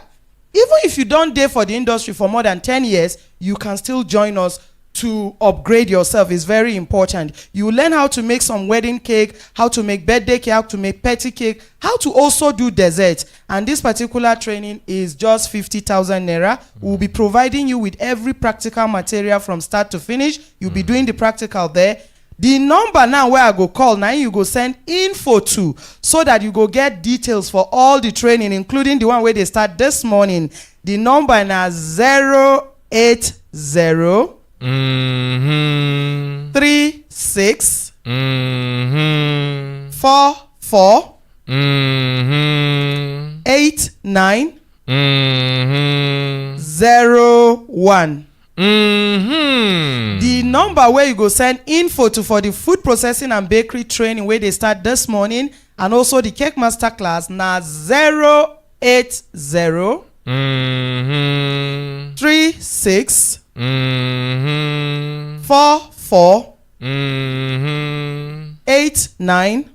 even if you don't dare for the industry for more than 10 years, you can still join us to upgrade yourself. It's very important. You learn how to make some wedding cake, how to make birthday cake, how to make petty cake, how to also do dessert. And this particular training is just 50,000 naira. We'll be providing you with every practical material from start to finish. You'll be doing the practical there. The number now where I go call, now you go send info to, so that you go get details for all the training, including the one where they start this morning. The number now 080 36 44 89 01. The number where you go send info to for the food processing and bakery training where they start this morning, and also the cake master class na 080 36 44 89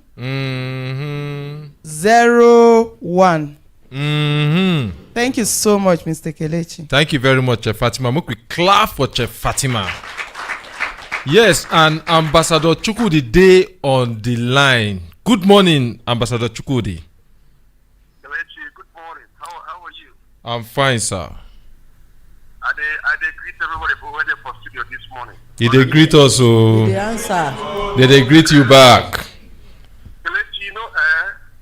01. Thank you so much, Mr. Kelechi. Thank you very much, Chef Fatima. Make we clap for Chef Fatima. Yes, and Ambassador Chukwudi Day on the line. Good morning, Ambassador Chukwudi. Kelechi, good morning. How are you? I'm fine, sir. I greet everybody for studio this morning. Did they greet us? The answer. Did they greet you back? Kelechi, you know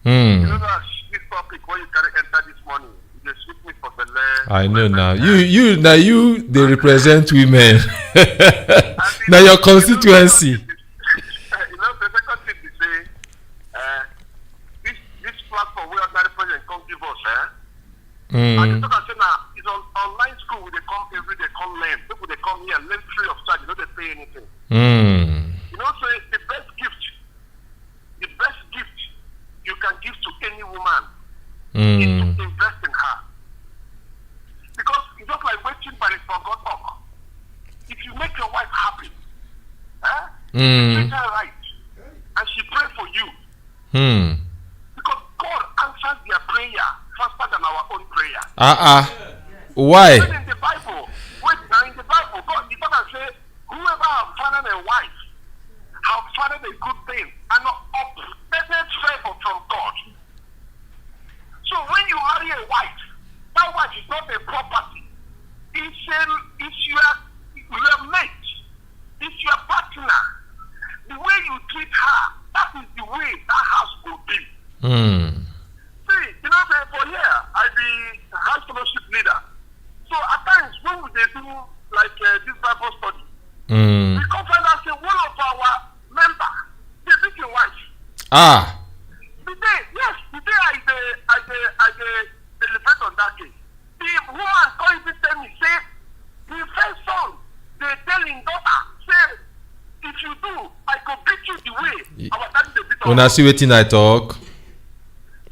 that this topic where you carry enter this morning, you just sweep me for the land. I know now. You they represent women. Now your constituency. You know, the second thing is say, this platform where ordinary president come give us, and the talk say now it's on online school where they come every day, come learn. People they come here learn free of charge. You know they pay anything. You know, so the best gift you can give to any woman is to invest in her. Because it's just like waiting for God up. If you make your wife happy, you treat her right, and she pray for you, because God answers their prayer faster than our own prayer. Why? Even in the Bible, God, the Bible say, whoever have found a wife have found a good thing and obtained favor from God. So when you marry a wife, that wife is not a property. It's your mate. It's your partner. The way you treat her, that is the way that house will be. See, you know, for here, I be house fellowship leader. So at times when they do like this Bible study, we come find out say one of our members, they beat your wife. The day I deliberate on that case. The When I see wetin I talk.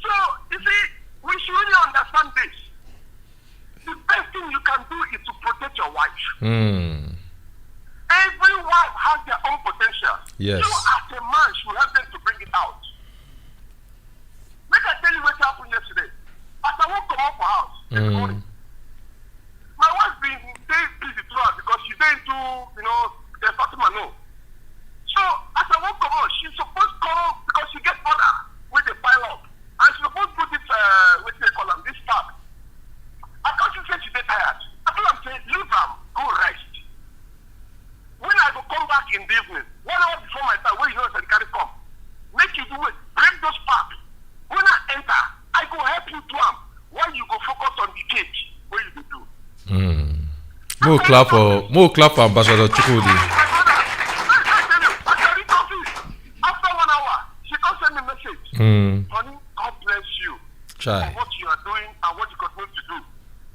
So, you see, we should really understand this. The best thing you can do is to protect your wife. Every wife has their own potential. Yes. You as a man should help them to bring it out. Make I tell you what happened yesterday. As I won't come out for house this morning, my wife been very busy throughout because she's into, the Fatima no. So as I won't come out, she's supposed to come because she gets order with the pile up. And she's supposed to do this, what they call them, this tab. I thought she said she's tired. I told her, say, leave them, go rest. When I go come back in the evening, 1 hour before my time, where you know I carry come, make you do it, break those parts. When I enter, I go help you do them. While you go focus on the cage, where you go do. More clap for Ambassador Chukwudi. After 1 hour, she come send me a message. Honey, God bless you Try. for what you are doing and what you continue to do.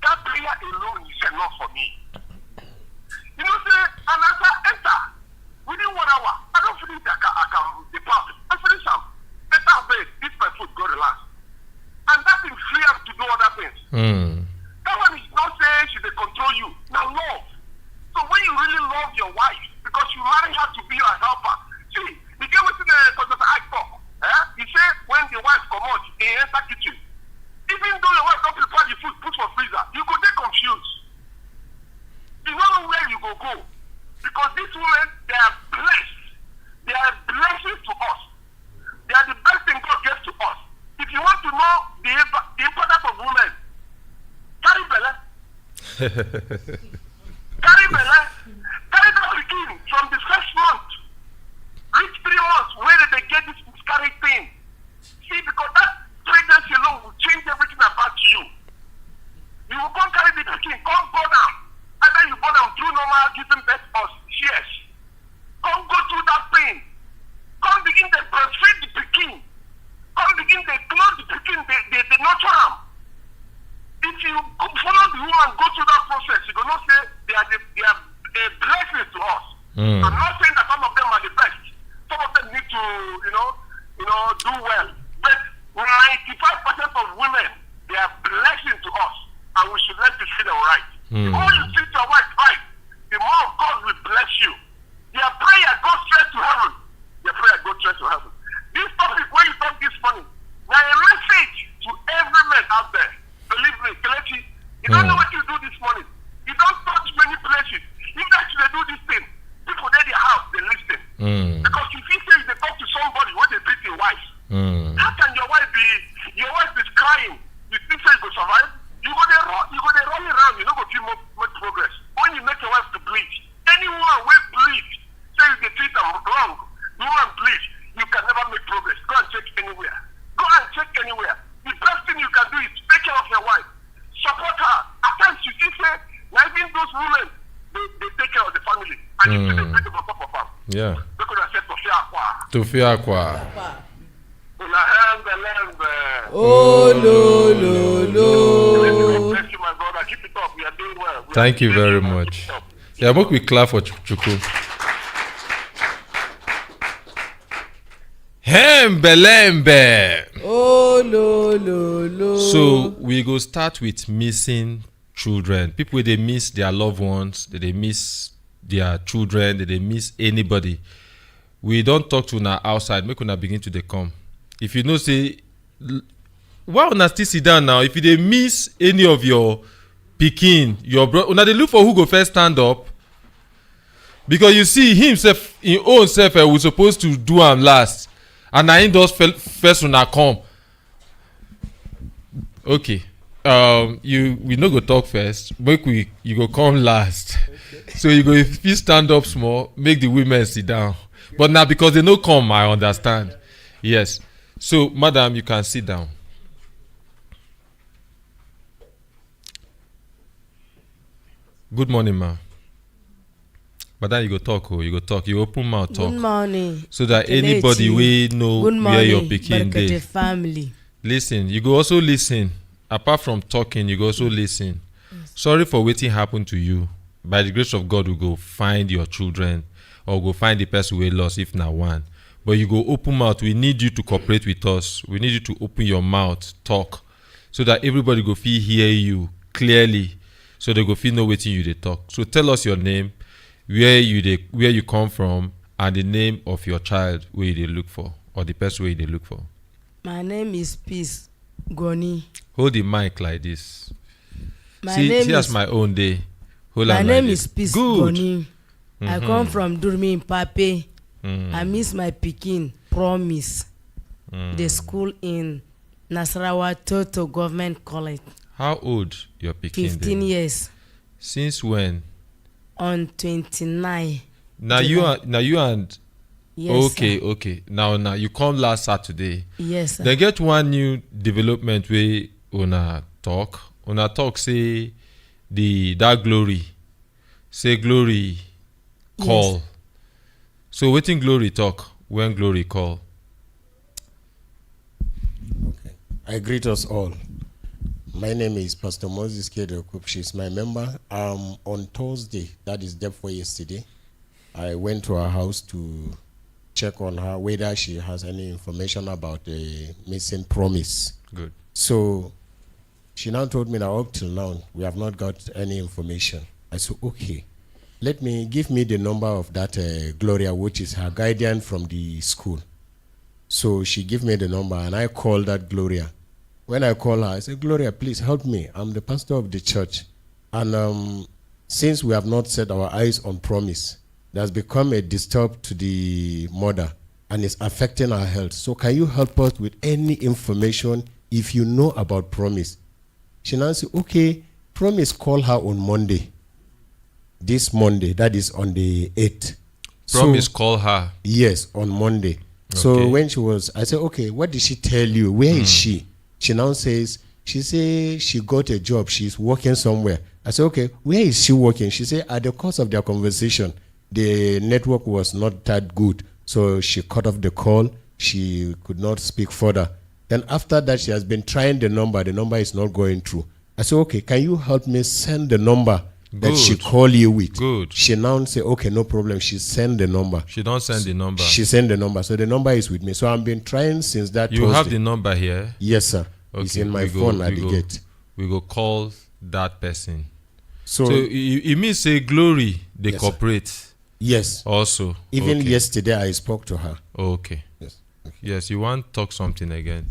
That prayer alone is enough for me. You know, say, and as I enter, within 1 hour, I don't finish I can depart. I finish them. Enter bed, eat my food, go relax. And that thing free up to do other things. That one is not saying she dey control you. Now love. So when you really love your wife, because you marry her to be your helper. See, you get what the I talk. You say when the wife come out, he enter kitchen. Even though your wife don't prepare the food, put for freezer, you go get confused. You don't know where you go. Because these women, they are blessed. They are blessings to us. They are the best thing God gives to us. If you want to know the importance of women, carry belle. Carry belle. Carry the beginning from the first month. Reach 3 months where they get this miscarriage thing. See, because that pregnancy alone will change everything about you. You will come carry the beginning, come born am. Either you born am through normal giving birth or yes. Come go through that pain. Come begin to breastfeed the beginning. Come begin to clothe the beginning, they nurture am. If you follow the woman, go through that process, you're going to say they are a blessing to us. I'm not saying that some of them are the best. Some of them need to, do well. But 95% of women, they are blessing to us. And we should learn to treat them right. The more you treat your wife right, the more God will bless you. Your prayer goes straight to heaven. Your prayer goes straight to heaven. This topic where you talk this morning, now a message to every man out there. Believe me, Kelechi, you don't know what you do this morning. You don't touch many places. If that they do this thing, people in their house, they listen. Because if you say they talk to somebody when they beat your wife, how can your wife is crying? You still say you go survive? You go there run around, you don't go feel much progress. When you make your wife to bleed, anyone will bleed, say they treat them wrong, the woman bleed, you can never make progress. Go and check anywhere. Go and check anywhere. The best thing you can do is take care of your wife. Support her. At times you see say, even those women, they take care of the family. And you see them on top of them. Yeah. They could have said To fear qua. Oh, no. Thank you, my brother. Keep it up. We are doing well. Thank you very much. Yeah, but we clap for Chuku. Belembe. Oh, no. So we go start with missing children. People they miss their loved ones, they miss their children, they miss anybody. We don't talk to una outside. Make una begin to dey come. If you know say, why una still sit down now? If you dey miss any of your pikin, your brother, una dey look for who go first stand up. Because you see himself, his own self, we supposed to do am last. And na him just first una come. Okay. We no go talk first. You go come last. Okay. So you go if you stand up small, make the women sit down. But now because they no come, I understand. Yes. So madam, you can sit down. Good morning, ma. But then you go talk, you go talk. You open mouth talk. Good morning. So that anybody will know where your pikin dey. Brekete family. Listen, you go also listen. Apart from talking, you go also listen. Yes. Sorry for wetin happen to you. By the grace of God, we go find your children or go find the person we lost if na one. but you go open mouth. We need you to cooperate with us. We need you to open your mouth, talk, so that everybody go feel hear you clearly, so they go feel know wetin you dey talk. So tell us your name, where you come from, and the name of your child where you dey look for, or the person where you dey look for. My name is Peace Goni. Hold the mic like this. See as my own day. My name is Peace Goni. Mm-hmm. I come from Durmi Pape. I miss my pikin Promise. The school in Nasarawa Toto Government College. How old your pikin? 15 years. Since when? On 29. Now you and yes, okay. Now you come last Saturday. Yes, sir. They get one new development where una talk say that glory. Say glory call. Yes. So wetin glory talk when glory call? Okay. I greet us all. My name is Pastor Moses Kedokup. She's my member. On Thursday, that is day before yesterday, I went to her house to check on her whether she has any information about the missing Promise. Good. So she now told me that up till now we have not got any information. I said, okay, give me the number of that Gloria, which is her guardian from the school. So she gave me the number and I called that Gloria. When I call her, I said, Gloria, please help me. I'm the pastor of the church. And since we have not set our eyes on Promise, that's become a disturb to the mother and it's affecting our health. So can you help us with any information if you know about Promise? She now said, okay, Promise call her on Monday. This Monday, that is on the 8th. Promise call her? Yes, on Monday. Okay. So when I said, okay, what did she tell you? Where is she? She now says, she got a job. She's working somewhere. I said, okay, where is she working? She said, at the course of their conversation, the network was not that good. So she cut off the call. She could not speak further. Then after that, she has been trying the number. The number is not going through. I said, okay, can you help me send the number that she call you with? Good. She now say, okay, no problem. She send the number. She don't send the number. She send the number. So the number is with me. So I've been trying since that You Thursday. have the number here? Yes, sir. Okay. It's in my phone at the gate. We go call that person. So it means say Glory, they yes, cooperate. Sir. Yes. Also. Even yesterday I spoke to her. Okay. Yes. Okay. Yes, you want to talk something again?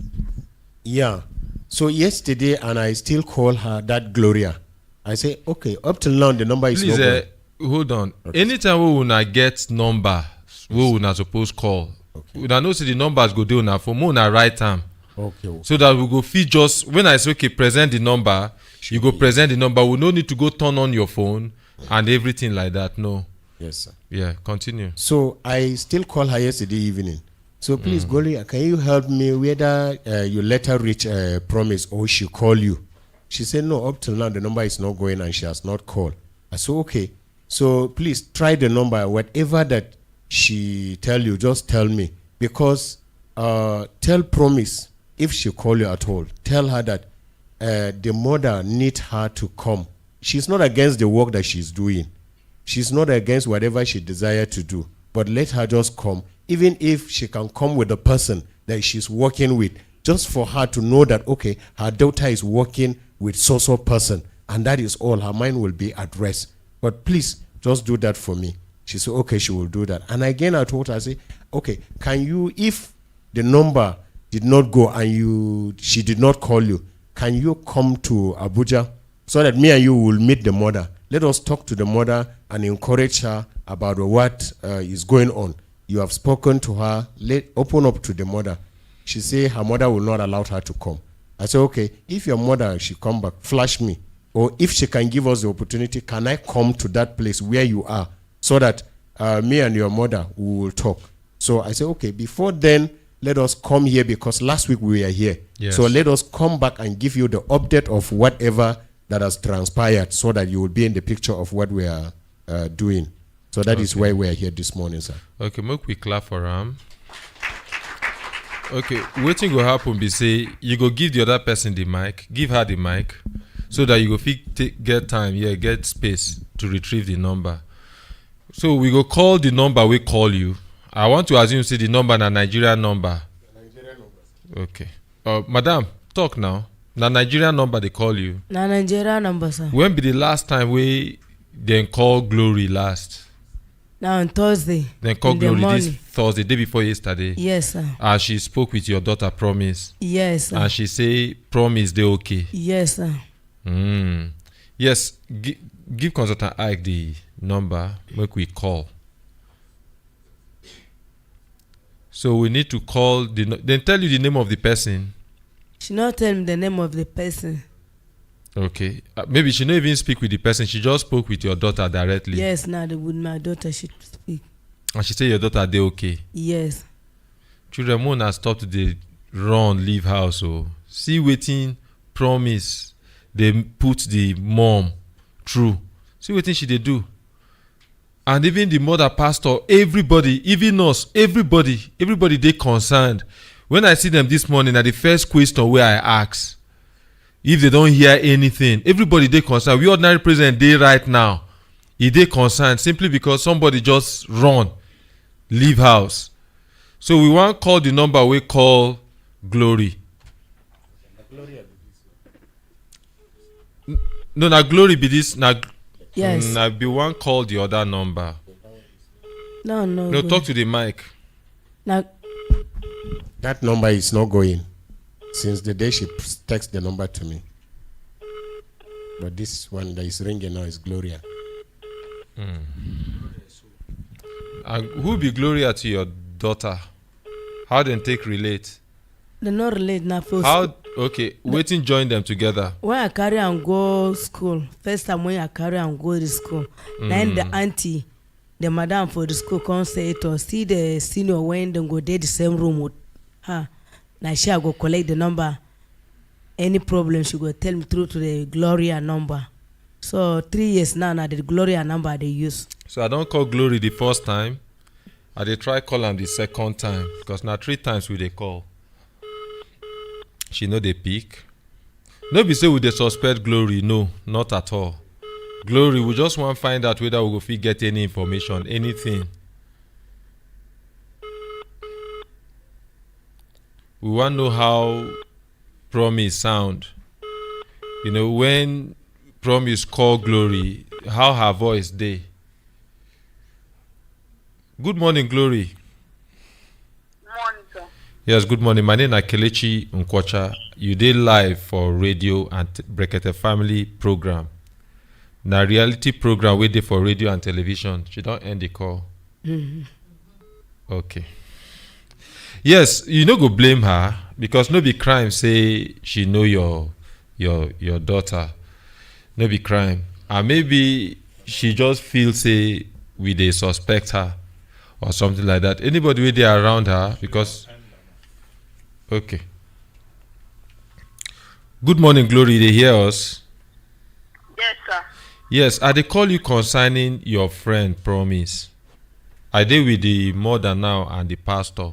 Yeah. So yesterday, and I still call her that Gloria. I say, okay, up till now the number is Please, hold on. Okay. Anytime we will not get number, we will not suppose call. Okay. We know see the numbers go down now for more na right time. Okay. So that we go feed just when I say okay, present the number, you go present the number. We no need to go turn on your phone and everything like that. No. Yes, sir. Yeah, continue. So I still call her yesterday evening. So please, Gloria, can you help me whether you let her reach Promise or she call you? She said, no, up till now, the number is not going and she has not called. I said, okay. So please try the number. Whatever that she tell you, just tell me. Because tell Promise, if she call you at all, tell her that the mother need her to come. She's not against the work that she's doing. She's not against whatever she desire to do. But let her just come. Even if she can come with the person that she's working with, just for her to know that, okay, her daughter is working with so person, and that is all. Her mind will be at rest. But please, just do that for me. She said, okay, she will do that. And again, I told her, I said, okay, can you, if the number did not go and she did not call you, can you come to Abuja so that me and you will meet the mother? Let us talk to the mother and encourage her about what is going on. You have spoken to her. Open up to the mother. She said her mother will not allow her to come. I said, okay, if your mother should come back, flash me. Or if she can give us the opportunity, can I come to that place where you are so that me and your mother will talk? So I said, okay, before then, let us come here because last week we were here. Yes. So let us come back and give you the update of whatever that has transpired so that you will be in the picture of what we are doing. So that is why we are here this morning, sir. Okay, make we clap for him. Okay, waiting will happen be say you go give the other person the mic, give her the mic, so that you go get time, get space to retrieve the number. So we go call the number we call you, I want to assume say the number na Nigerian number. Okay. Madam, talk now. Na Nigerian number they call you. Na Nigerian number, sir. When be the last time we then call Glory last? Now on Thursday. Then call in Glory the this Thursday, day before yesterday. Yes, sir. And she spoke with your daughter, Promise. Yes, sir. And she say, Promise, they okay. Yes, sir. Yes, give consultant Ike the number, make we call. So we need to call then tell you the name of the person. She not tell me the name of the person. Okay. Maybe she not even speak with the person. She just spoke with your daughter directly. Yes, now with my daughter she speak. And she say your daughter they okay. Yes. Children won't have stopped to run leave house. So see waiting Promise. They put the mom through. See what she they do. And even the mother, pastor, everybody, even us, everybody they concerned. When I see them this morning, at the first question where I ask, if they don't hear anything, everybody they concerned. We ordinary president they right now, they concerned simply because somebody just run, leave house. So we want call the number we call Glory. No, na Glory be this. Yes. Na be one call the other number. No, talk to the mic. Now, that number is not going since the day she texted the number to me. But this one that is ringing now is Gloria. And who be Gloria to your daughter? How then take relate? they not relate now. How? Okay, waiting join them together. When I carry and go school, first time when I carry and go to school, then the auntie, the madam for the school come say to see the senior when they go there the same room with her. Now she go collect the number. Any problem she go tell me through to the Gloria number. So 3 years now the Gloria number they use. So I don't call Glory the first time. I dey try call am the second time because now 3 times we dey call. She know they pick. No be say we dey suspect Glory. No, not at all. Glory, we just want find out whether we go fit get any information, anything. We want know how Promise sound. You know, when Promise call Glory, how her voice dey. Good morning, Glory. Morning, sir. Yes, good morning. My name is Kelechi Nkwacha. You dey live for radio and Brekete family program. Na reality program we dey for radio and television. She don't end the call. Okay. Yes, you no go blame her because no be crime say she know your daughter. No be crime. And maybe she just feel say we dey suspect her or something like that. Anybody wey dey around her because okay. Good morning, Glory. They hear us? Yes, sir. Yes, I dey call you concerning your friend Promise. I dey with the mother now and the pastor.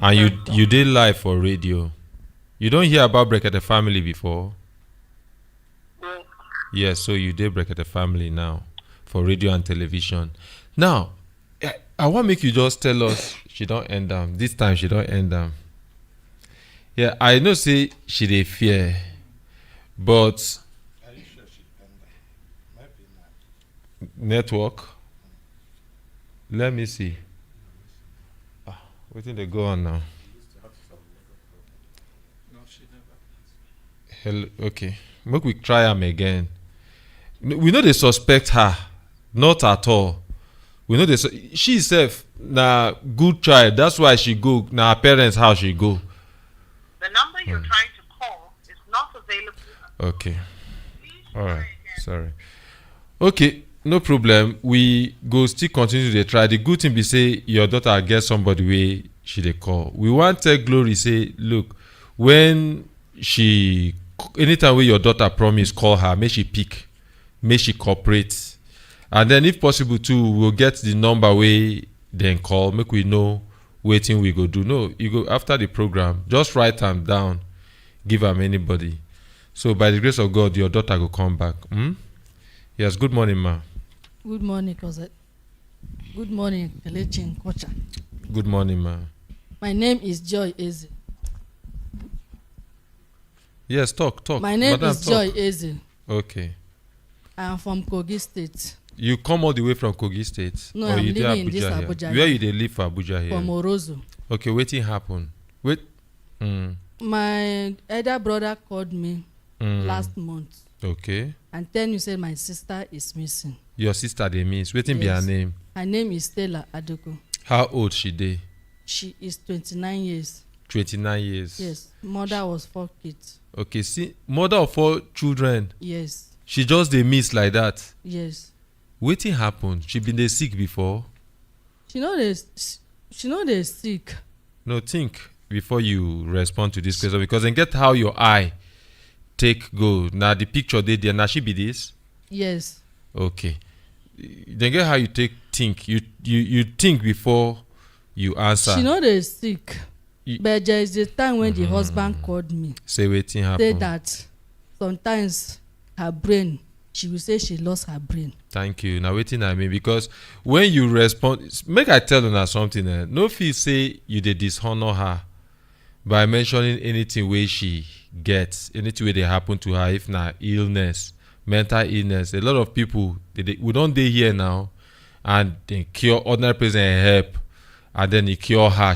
And you dey live for radio. You don't hear about Brekete family before? Yes, so you dey Brekete family now for radio and television. Now, I want make you just tell us she don't end them. This time she don't end them. Yeah, I know say she dey fear, but network. Let me see. What did they go on now? Hello, okay. Make we try am again. We know they suspect her, not at all. We know she herself na good child. That's why she go. Na her parents' house she go. The number you're trying to call is not available. Okay. All right. Sorry. Okay. No problem. We go still continue to try. The good thing be say your daughter get somebody wey she dey call. We want tell Glory say, look, when she anytime wey your daughter Promise call her, make she pick, make she cooperate, and then if possible too, we'll get the number wey then call. Make we know wetin we go do. No, you go after the program. Just write am down, give am anybody. So by the grace of God, your daughter go come back. Yes. Good morning, ma. Good morning, Cosette. Good morning, Kelechi Kocha. Good morning, ma. My name is Joy Eze. Yes, talk. My name Madam, is Joy Eze. Okay. I am from Kogi State. You come all the way from Kogi State? No, or I'm you dey living in this here? Abuja. Where you dey live for Abuja here? From Orozo. Okay, wetin happen? Wait. My elder brother called me last month. Okay. And tell me say my sister is missing. Your sister dey miss. Wetin be her name? Her name is Stella Adoko. How old she dey? She is 29 years. 29 years. Yes. Mother was 4 kids. Okay, see, mother of 4 children. Yes. She just dey miss like that. Yes. Wetin happen? She been dey sick before? She know dey sick. No, think before you respond to this question, because then get how your eye take go. Now the picture dey there. Now she be this? Yes. Okay. Then get how you take think. You think before you answer. She know dey sick. But there is a time when the husband called me. Say wetin happen. Say that sometimes her brain, she will say she lost her brain. Thank you. Now wetin I mean, because when you respond, make I tell una something. No feel say you dey dishonor her by mentioning anything wey she gets, anything wey dey happen to her, if na illness, mental illness. A lot of people, we don dey here now, and they cure ordinary person help, and then e cure her.